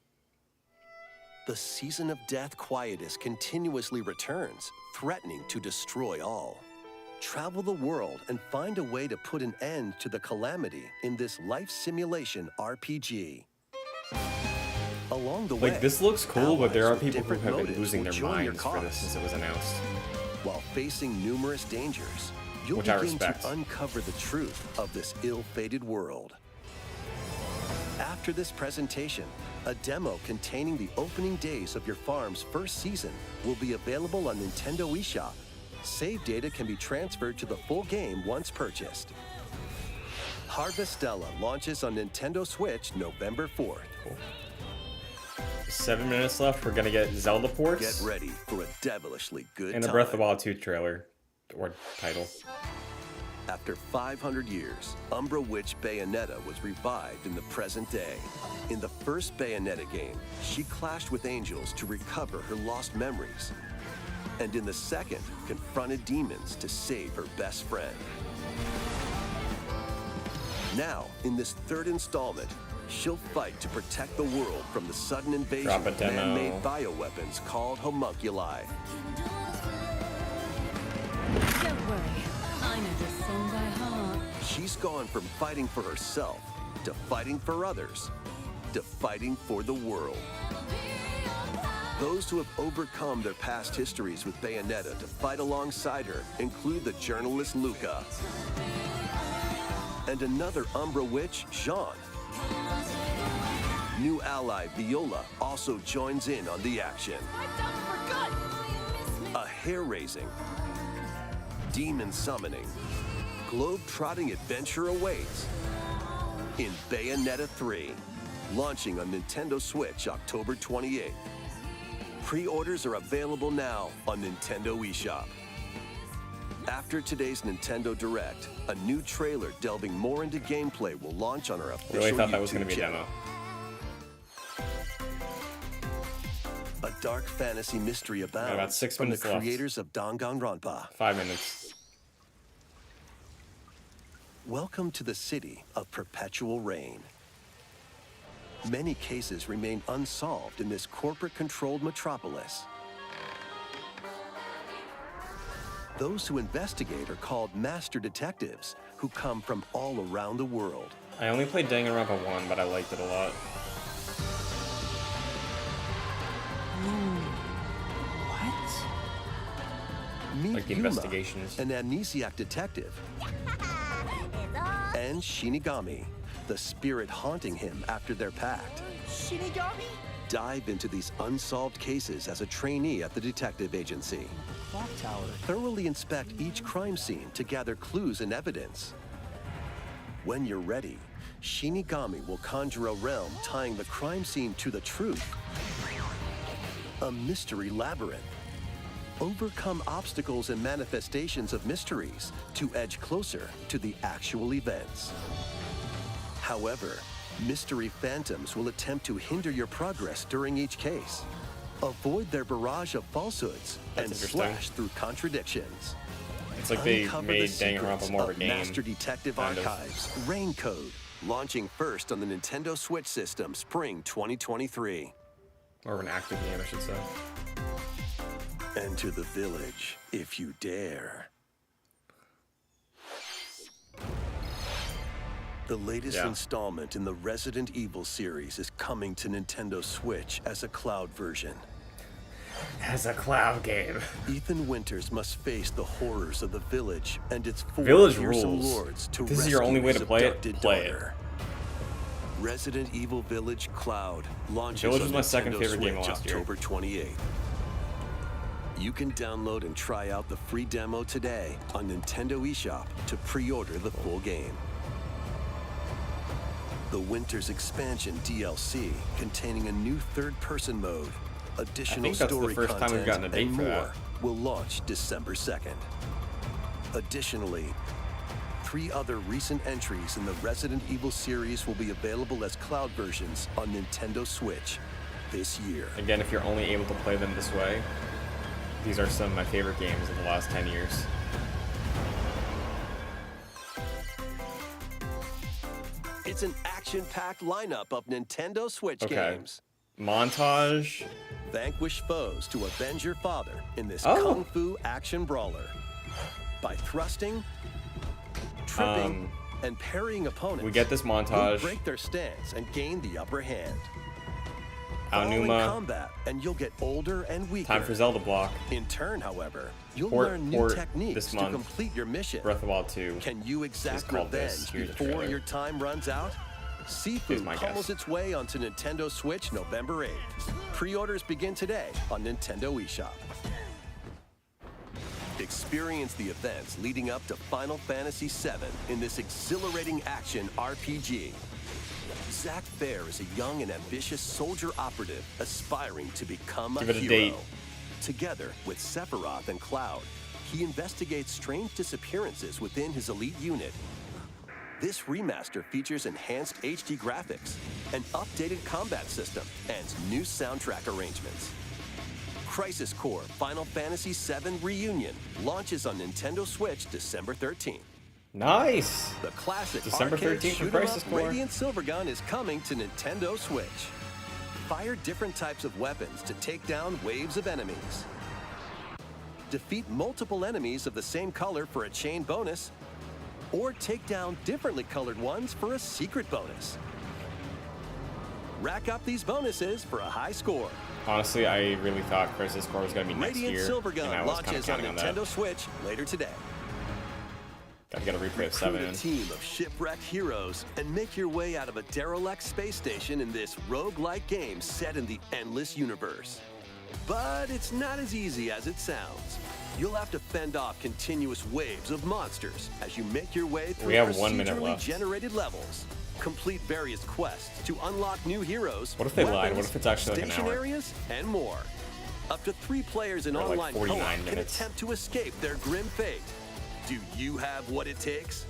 the season of death quietus continuously returns, threatening to destroy all. Travel the world and find a way to put an end to the calamity in this life simulation RPG. Along the way, like, this looks cool, but there are allies with people who different have been motives losing will their join your minds for this cause. since it was announced. While facing numerous dangers, you'll Which I begin respect. to uncover the truth of this ill-fated world. After this presentation, a demo containing the opening days of your farm's first season will be available on Nintendo eShop. Save data can be transferred to the full game once purchased. Harvestella launches on Nintendo Switch November 4th. Cool. 7 minutes left. We're gonna get Zelda ports. Get ready for a devilishly good and the time. Breath of the Wild 2 trailer or title. After 500 years, Umbra Witch Bayonetta was revived in the present day. In the first Bayonetta game, she clashed with angels to recover her lost memories. And in the second, confronted demons to save her best friend. Now, in this third installment, she'll fight to protect the world from the sudden invasion Drop a of demo. man-made bioweapons called homunculi. Don't worry, I know this song by heart. She's gone from fighting for herself to fighting for others to fighting for the world. Those who have overcome their past histories with Bayonetta to fight alongside her include the journalist Luca and another Umbra witch, Jean. New ally Viola also joins in on the action. A hair-raising, demon summoning, globe-trotting adventure awaits in Bayonetta 3. launching on Nintendo Switch October 28th. Pre-orders are available now on Nintendo eShop. After today's Nintendo Direct, a new trailer delving more into gameplay will launch on our official Really thought that was YouTube going to be a channel. A dark fantasy mystery abounds about 6 from the minutes left. creators of Danganronpa. 5 minutes. Welcome to the city of perpetual rain. Many cases remain unsolved in this corporate-controlled metropolis. Those who investigate are called master detectives, who come from all around the world. I only played Danganronpa 1, but I liked it a lot. Meet Like the Yuma, investigations. an amnesiac detective, and Shinigami, the spirit haunting him after their pact. Shinigami? Dive into these unsolved cases as a trainee at the detective agency. Clock tower. Thoroughly inspect each crime scene to gather clues and evidence. When you're ready, Shinigami will conjure a realm tying the crime scene to the truth. A mystery labyrinth. Overcome obstacles and manifestations of mysteries to edge closer to the actual events. However, mystery phantoms will attempt to hinder your progress during each case. Avoid their barrage of falsehoods and interesting. slash through contradictions. It's like they Uncover made the secrets Danganronpa more of a of game. Master Detective kind of. Archives, Rain Code, launching first on the Nintendo Switch system, spring 2023. More of an active game, I should say. Enter the village, if you dare. The latest installment in the Resident Evil series is coming to Nintendo Switch as a cloud version. As a cloud game. Ethan Winters must face the horrors of the village and its four Village fearsome rules. lords to This is your rescue only way his to play it? abducted Play it. daughter. Resident Evil Village Cloud launches Village on was my second Nintendo favorite game Switch last year. October 28th. You can download and try out the free demo today on Nintendo eShop to pre-order the full game. The Winter's Expansion DLC, containing a new third-person mode, additional think that's the story first time we've content, gotten a date and for that. more, will launch December 2nd. Additionally, 3 other recent entries in the Resident Evil series will be available as cloud versions on Nintendo Switch this year. Again, if you're only able to play them this way, these are some of my favorite games of the last 10 years. It's an action-packed lineup of Nintendo Switch Okay. games. Montage. Vanquish foes to avenge your father in this Oh. kung fu action brawler. By thrusting, tripping, and parrying opponents, we get this you'll montage. break their stance and gain the upper hand. Fall in Aonuma. combat, and you'll get older and weaker. Time for Zelda block. In turn, however, you'll Port- learn new port techniques this to month. complete your mission. Breath of the Wild 2. Can you exact called this. revenge Here's the before trailer. your time runs out? Here's Sifu my pummels guess. its way onto Nintendo Switch November 8th. Pre-orders begin today on Nintendo eShop. Experience the events leading up to Final Fantasy VII in this exhilarating action RPG. Zack Fair is a young and ambitious soldier operative aspiring to become a Give it a hero. date. Together with Sephiroth and Cloud, he investigates strange disappearances within his elite unit. This remaster features enhanced HD graphics, an updated combat system, and new soundtrack arrangements. Crisis Core Final Fantasy VII Reunion launches on Nintendo Switch December 13th. Nice. The classic December arcade 13th for shoot 'em Crisis up Core. Radiant Silvergun is coming to Nintendo Switch. Fire different types of weapons to take down waves of enemies. Defeat multiple enemies of the same color for a chain bonus, or take down differently colored ones for a secret bonus. Rack up these bonuses for a high score. Honestly, I really thought Crisis Core was going to be next Radiant year, Silvergun and I was kind of launches on counting on that. Nintendo Switch later today. Gotta get a replay of 7 Recruit in. a team of shipwrecked heroes and make your way out of a derelict space station in this roguelike game set in the endless universe. But it's not as easy as it sounds. You'll have to fend off continuous waves of monsters as you make your way through We have 1 minute procedurally left. generated levels. Complete various quests to unlock new heroes. What if they lied? weapons, What if it's actually like an station hour? areas, and more. Up to 3 players in Or like online 49 co-op can minutes. attempt to escape their grim fate. Do you have what it takes?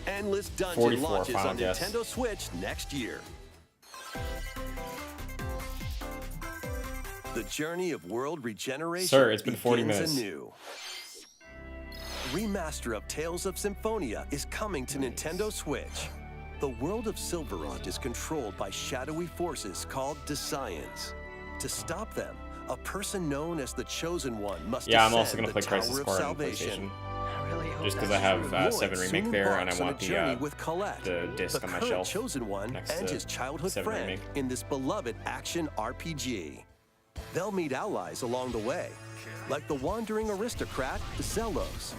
Endless Dungeon 44 launches final on guess. Nintendo Switch next year. The journey of world regeneration Sir, it's been 40 begins minutes. anew. Remaster of Tales of Symphonia is coming to Nintendo Switch. The world of Silverant is controlled by shadowy forces called Desians. To stop them, a person known as the Chosen One must Yeah, I'm descend also gonna the play Tower Crisis of Core on Salvation. PlayStation. Just because I have Lloyd 7 Remake soon there, and I embarks on want a journey the with Colette, disc the on my current shelf Chosen One next and to his childhood 7 friend Remake. in this beloved action RPG. They'll meet allies along the way, like the wandering aristocrat Zelos,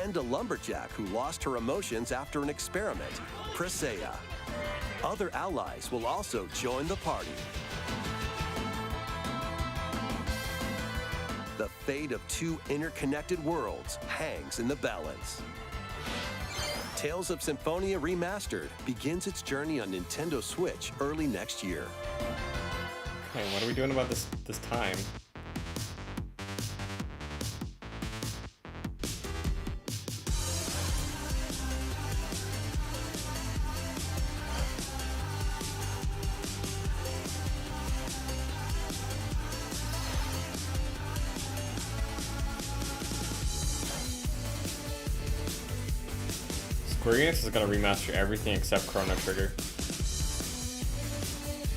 and a lumberjack who lost her emotions after an experiment, Presea. Other allies will also join the party. The fate of 2 interconnected worlds hangs in the balance. Tales of Symphonia Remastered begins its journey on Nintendo Switch early next year. Okay, what are we doing about this time? Square Enix is gonna remaster everything except Chrono Trigger.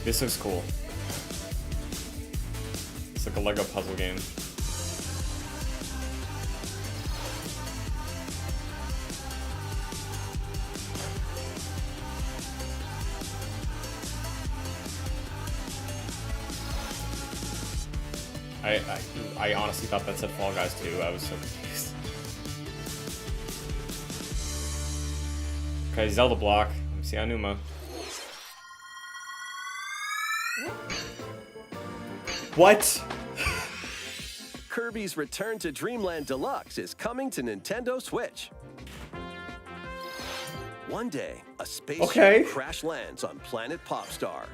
This looks cool. It's like a Lego puzzle game. I honestly thought that said Fall Guys too. I was so confused. Okay, Zelda block. Let me see Anuma. What? Kirby's Return to Dreamland Deluxe is coming to Nintendo Switch. One day, a spaceship crash lands on planet Popstar.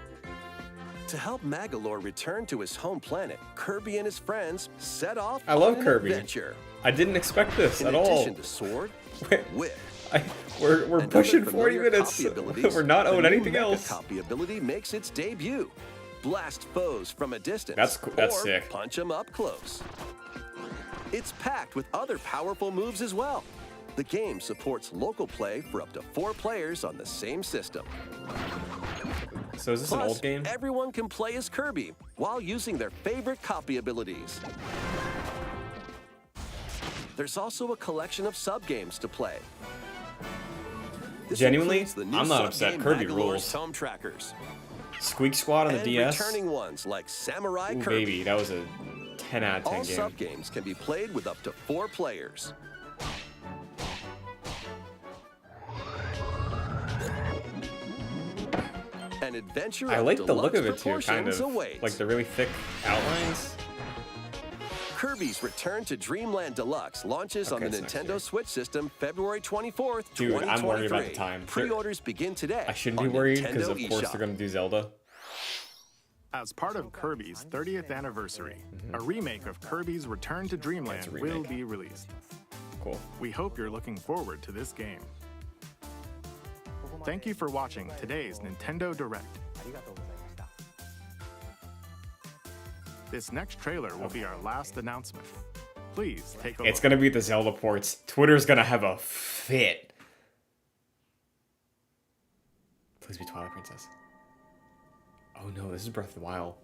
To help Magalore return to his home planet, Kirby and his friends set off I love on an Kirby. adventure. I didn't expect this In at all. addition to sword, whip, We're and pushing other 40 familiar minutes. copy abilities, We're not the owing new anything Mecha else. Copy ability makes its debut. Blast foes from a distance. That's cool. That's or sick. punch them up close. It's packed with other powerful moves as well. The game supports local play for up to 4 players on the same system. So is this an Plus, old game? Everyone can play as Kirby while using their favorite copy abilities. There's also a collection of sub-games to play. This Genuinely, includes the new I'm not upset. sub-game Kirby Magalore's rules. Tome Trackers. Squeak Squad on the And DS. returning ones like Samurai Ooh, Kirby. baby, that was a 10 out of 10 All game. sub-games can be played with up to 4 players. An adventure I of like the look deluxe of it too, kind proportions of. awaits. Like the really thick outlines. Kirby's Return to Dreamland Deluxe launches on Okay, the it's next Nintendo Switch system February 24th, Dude, 2023. I'm worried about the time. Pre-orders begin today. I shouldn't be on worried because Nintendo of course eShop. they're gonna do Zelda. As part of Kirby's 30th anniversary, a remake of Kirby's Return to Dreamland remake. will be released. Cool. We hope you're looking forward to this game. Thank you for watching today's Nintendo Direct. This next trailer will be our last announcement. Please take a It's look. gonna be the Zelda ports. Twitter's gonna have a fit. Please be Twilight Princess. Oh no, this is Breath of the Wild.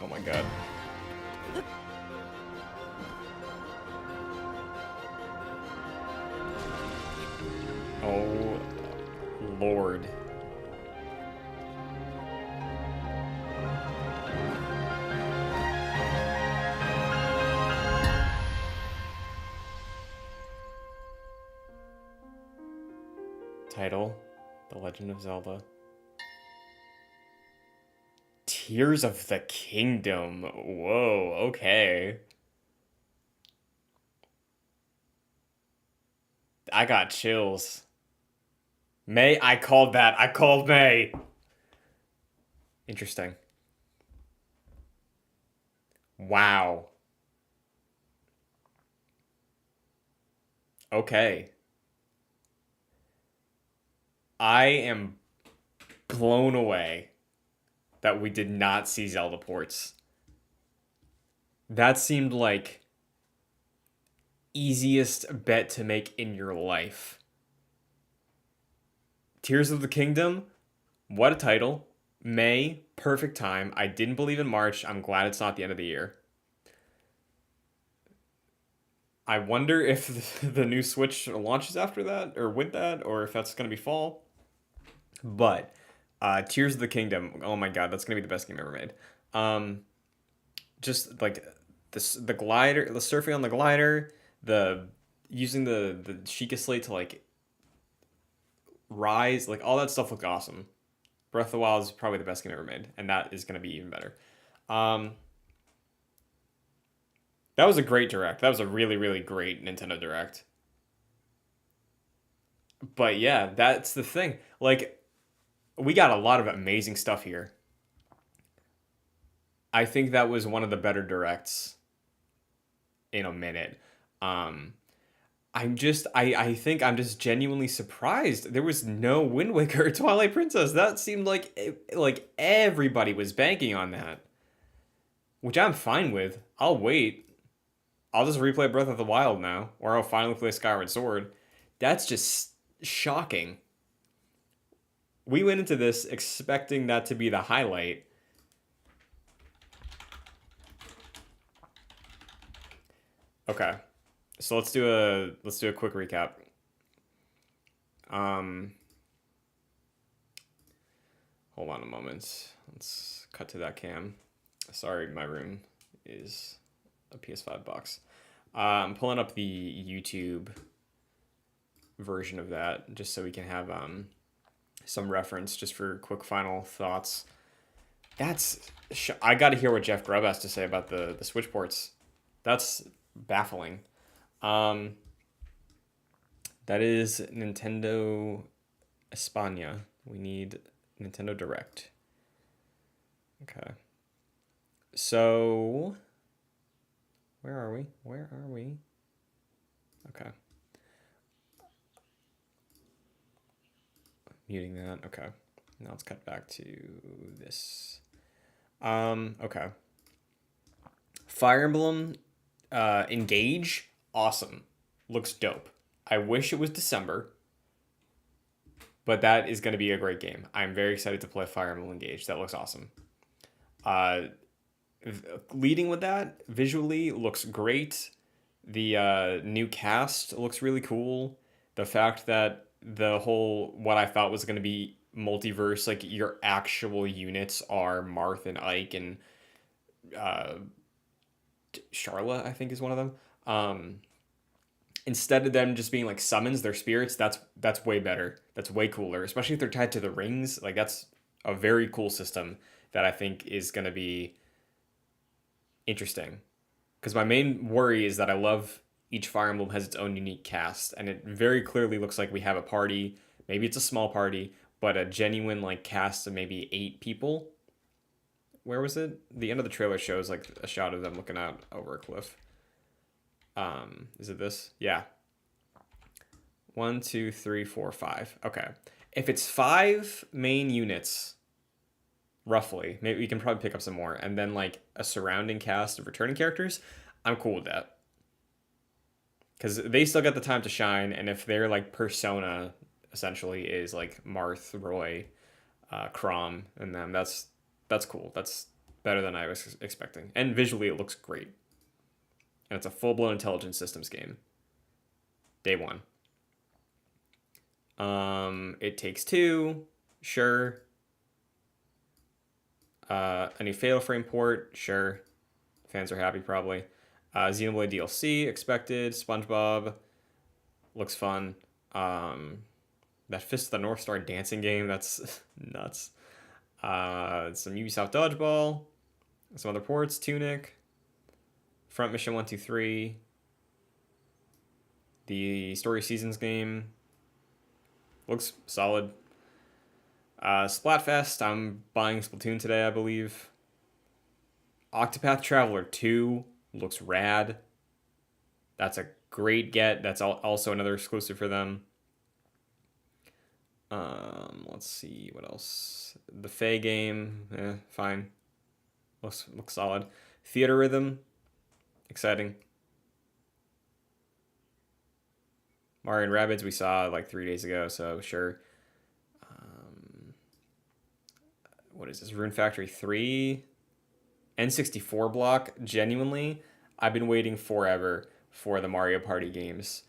Oh my god. Oh, Lord. Title, The Legend of Zelda. Tears of the Kingdom. Whoa, okay. I got chills. May, I called that. I called May. Interesting. Wow. Okay. I am blown away that we did not see Zelda ports. That seemed like easiest bet to make in your life. Tears of the Kingdom, what a title. May, perfect time. I didn't believe in March. I'm glad it's not the end of the year. I wonder if the new Switch launches after that, or with that, or if that's going to be fall. But Tears of the Kingdom, oh my god, that's going to be the best game ever made. Just like the glider, the surfing on the glider, the using the Sheikah Slate to like rise, like all that stuff looked awesome. Breath of the Wild is probably the best game ever made, and that is going to be even better. That was a great Direct. That was a really, really great Nintendo Direct. But yeah, that's the thing. Like, we got a lot of amazing stuff here. I think that was one of the better Directs in a minute. I think I'm just genuinely surprised. There was no Wind Waker or Twilight Princess. That seemed like everybody was banking on that. Which I'm fine with. I'll wait. I'll just replay Breath of the Wild now. Or I'll finally play Skyward Sword. That's just shocking. We went into this expecting that to be the highlight. Okay. So let's do a quick recap. Hold on a moment. Let's cut to that cam. Sorry, my room is a PS5 box. I'm pulling up the YouTube version of that just so we can have some reference just for quick final thoughts. I got to hear what Jeff Grubb has to say about the Switch ports. That's baffling. That is Nintendo España. We need Nintendo Direct. Okay. So, where are we? Okay. Muting that. Okay. Now let's cut back to this. Okay. Fire Emblem Engage, awesome. Looks dope. I wish it was December, but that is going to be a great game. I'm very excited to play Fire Emblem Engage. That looks awesome. Leading with that, visually looks great. The new cast looks really cool. The fact that the whole, what I thought was going to be multiverse, like your actual units are Marth and Ike and Charla, I think is one of them. Instead of them just being like summons, their spirits, that's way better. That's way cooler, especially if they're tied to the rings. Like that's a very cool system that I think is going to be interesting. Because my main worry is that I love each Fire Emblem has its own unique cast, and it very clearly looks like we have a party. Maybe it's a small party, but a genuine like cast of maybe 8 people. Where was it? The end of the trailer shows like a shot of them looking out over a cliff. Is it this? Yeah. 1, 2, 3, 4, 5. Okay. If it's 5 main units, roughly, maybe we can probably pick up some more, and then like a surrounding cast of returning characters, I'm cool with that. Because they still got the time to shine, and if their like persona essentially is like Marth, Roy, Chrom, and them, that's cool. better than I was expecting. And visually, it looks great. And it's a full-blown intelligent systems game. Day one. It Takes Two, sure. A new Fatal Frame port, sure. Fans are happy, probably. Xenoblade DLC, expected. SpongeBob, looks fun. That Fist of the North Star dancing game, that's nuts. Some Ubisoft Dodgeball, some other ports, Tunic, Front Mission 123, the Story Seasons game, looks solid. Splatfest, I'm buying Splatoon today, I believe. Octopath Traveler 2 looks rad. That's a great get. That's also another exclusive for them. Let's see what else. The Fae game, fine. Looks solid. Theater Rhythm, exciting. Mario and Rabbids we saw like 3 days ago, so sure. What is this? Rune Factory 3, N64 block. Genuinely, I've been waiting forever for the Mario Party games.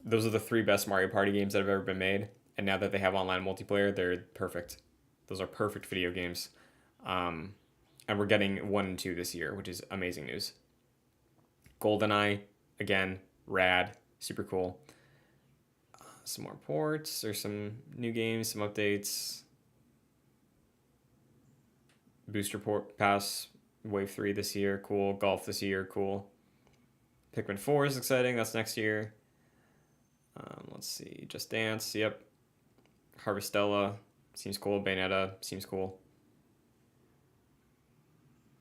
Those are the 3 best Mario Party games that have ever been made. And now that they have online multiplayer, they're perfect. Those are perfect video games. And we're getting 1 and 2 this year, which is amazing news. GoldenEye, again, rad, super cool. Some more ports. There's some new games, some updates. Booster Port Pass Wave 3 this year, cool. Golf this year, cool. Pikmin 4 is exciting, that's next year. Let's see, Just Dance, yep. Harvestella, seems cool. Bayonetta, seems cool.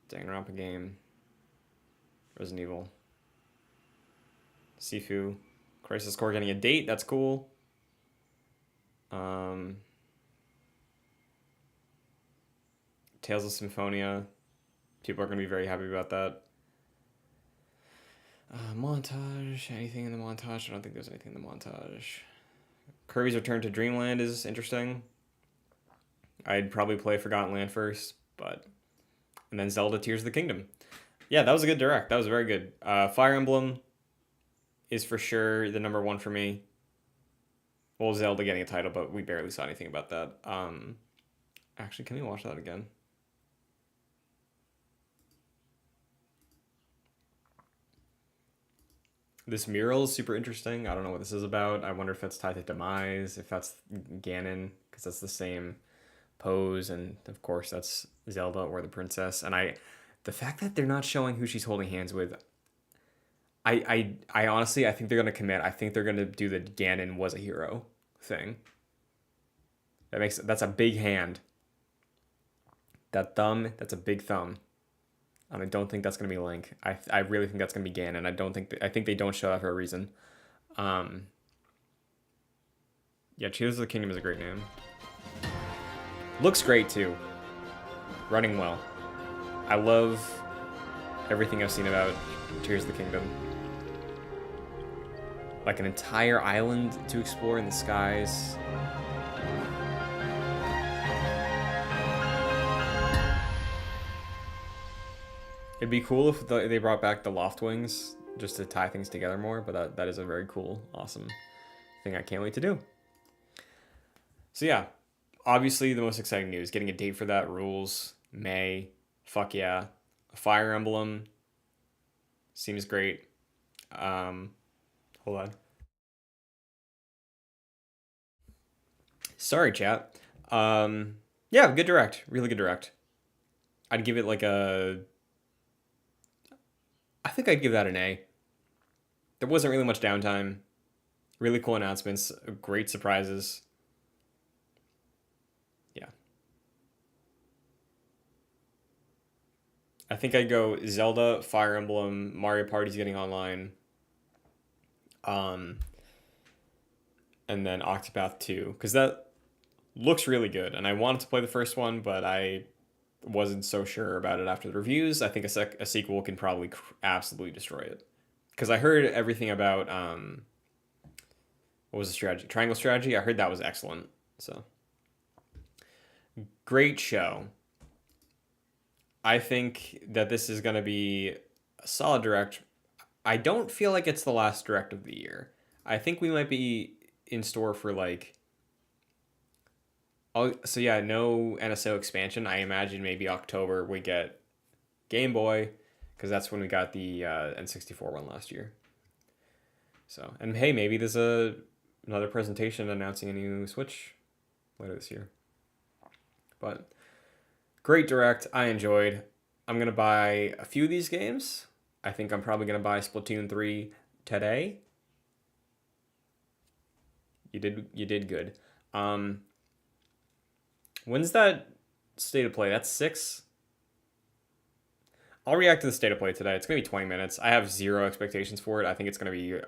Danganronpa game. Resident Evil. Sifu. Crisis Core getting a date, that's cool. Tales of Symphonia. People are going to be very happy about that. Montage. Anything in the montage? I don't think there's anything in the montage. Kirby's Return to Dreamland is interesting. I'd probably play Forgotten Land first, but... And then Zelda Tears of the Kingdom. Yeah, that was a good direct. That was very good. Fire Emblem is for sure the number 1 for me. Well, Zelda getting a title, but we barely saw anything about that. Actually, can we watch that again? This mural is super interesting. I don't know what this is about. I wonder if that's tied to Demise, if that's Ganon, because that's the same pose, and of course that's Zelda or the princess. And the fact that they're not showing who she's holding hands with, I honestly, I think they're gonna commit. I think they're gonna do the Ganon was a hero thing. That's a big hand. That thumb, that's a big thumb. And I don't think that's going to be Link. I really think that's going to be Ganon. I think they don't show that for a reason. Yeah, Tears of the Kingdom is a great name. Looks great too. Running well. I love everything I've seen about Tears of the Kingdom. Like an entire island to explore in the skies. It'd be cool if they brought back the Loft Wings just to tie things together more, but that is a very cool, awesome thing I can't wait to do. So yeah, obviously the most exciting news, getting a date for that rules. May, fuck yeah. Fire Emblem seems great. Hold on. Sorry, chat. Yeah, good direct, really good direct. I'd give it like I think I'd give that an A. There wasn't really much downtime. Really cool announcements. Great surprises. Yeah. I think I'd go Zelda, Fire Emblem, Mario Party's getting online. And then Octopath 2. Because that looks really good. And I wanted to play the first one, but I wasn't so sure about it after the reviews. I think a sequel can probably absolutely destroy it. Because I heard everything about, what was the strategy? Triangle Strategy? I heard that was excellent. So, great show. I think that this is going to be a solid direct. I don't feel like it's the last direct of the year. I think we might be in store for like. Oh, so yeah, no NSO expansion. I imagine maybe October we get Game Boy, because that's when we got the N64 one last year. So, and hey, maybe there's another presentation announcing a new Switch later this year. But great direct. I enjoyed. I'm gonna buy a few of these games. I think I'm probably gonna buy Splatoon 3 today. You did good. When's that state of play? That's 6. I'll react to the state of play today. It's gonna be 20 minutes. I have zero expectations for it. I think it's gonna be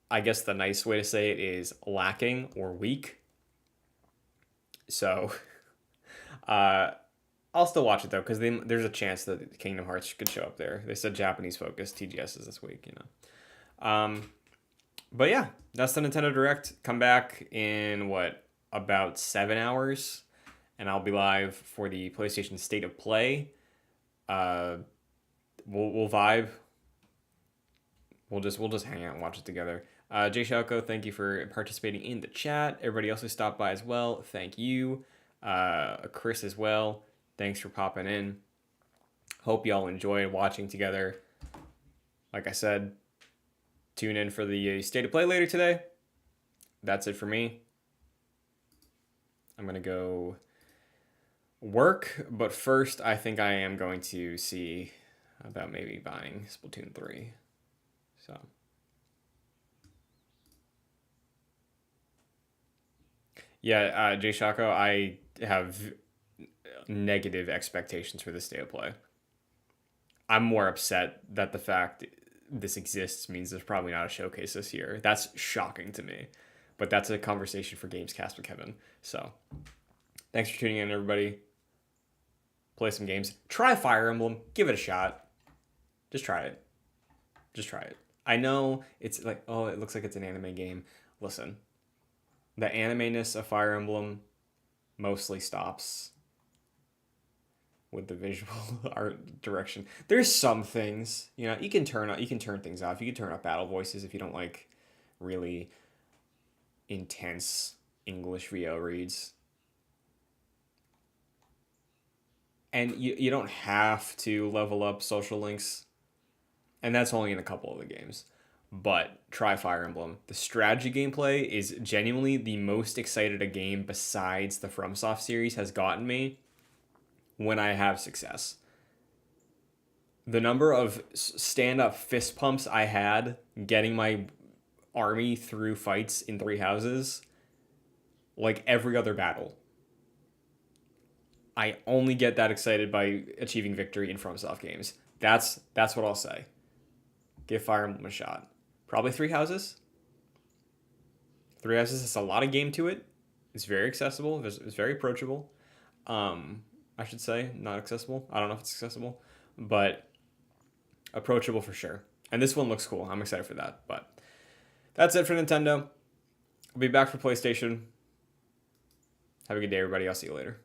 I guess the nice way to say it is lacking or weak. So I'll still watch it though, because there's a chance that Kingdom Hearts could show up there. They said Japanese focused TGS is this week, you know. But yeah, that's the Nintendo Direct. Come back in about 7 hours, and I'll be live for the PlayStation State of Play. We'll vibe. We'll just hang out and watch it together. Jay Shalko, thank you for participating in the chat. Everybody else who stopped by as well, thank you. Chris as well, thanks for popping in. Hope y'all enjoyed watching together. Like I said, tune in for the State of Play later today. That's it for me. I'm going to go work, but first I think I am going to see about maybe buying Splatoon 3. So yeah, Jay Shako, I have negative expectations for this State of Play. I'm more upset that the fact this exists means there's probably not a showcase this year. That's shocking to me. But that's a conversation for Gamescast with Kevin. So thanks for tuning in, everybody. Play some games. Try Fire Emblem. Give it a shot. Just try it. Just try it. I know it's like, oh, it looks like it's an anime game. Listen, the anime-ness of Fire Emblem mostly stops with the visual art direction. There's some things, you know, you can turn things off. You can turn off battle voices if you don't like really intense English VO reads. And you don't have to level up social links. And that's only in a couple of the games. But try Fire Emblem. The strategy gameplay is genuinely the most excited a game besides the FromSoft series has gotten me when I have success. The number of stand-up fist pumps I had getting my army through fights in 3 houses, like every other battle. I only get that excited by achieving victory in FromSoft games. That's what I'll say. Give Fire Emblem a shot. Probably 3 houses. 3 houses is a lot of game to it. It's very accessible. It's very approachable. I should say, not accessible. I don't know if it's accessible, but approachable for sure. And this one looks cool. I'm excited for that. But that's it for Nintendo. I'll be back for PlayStation. Have a good day, everybody. I'll see you later.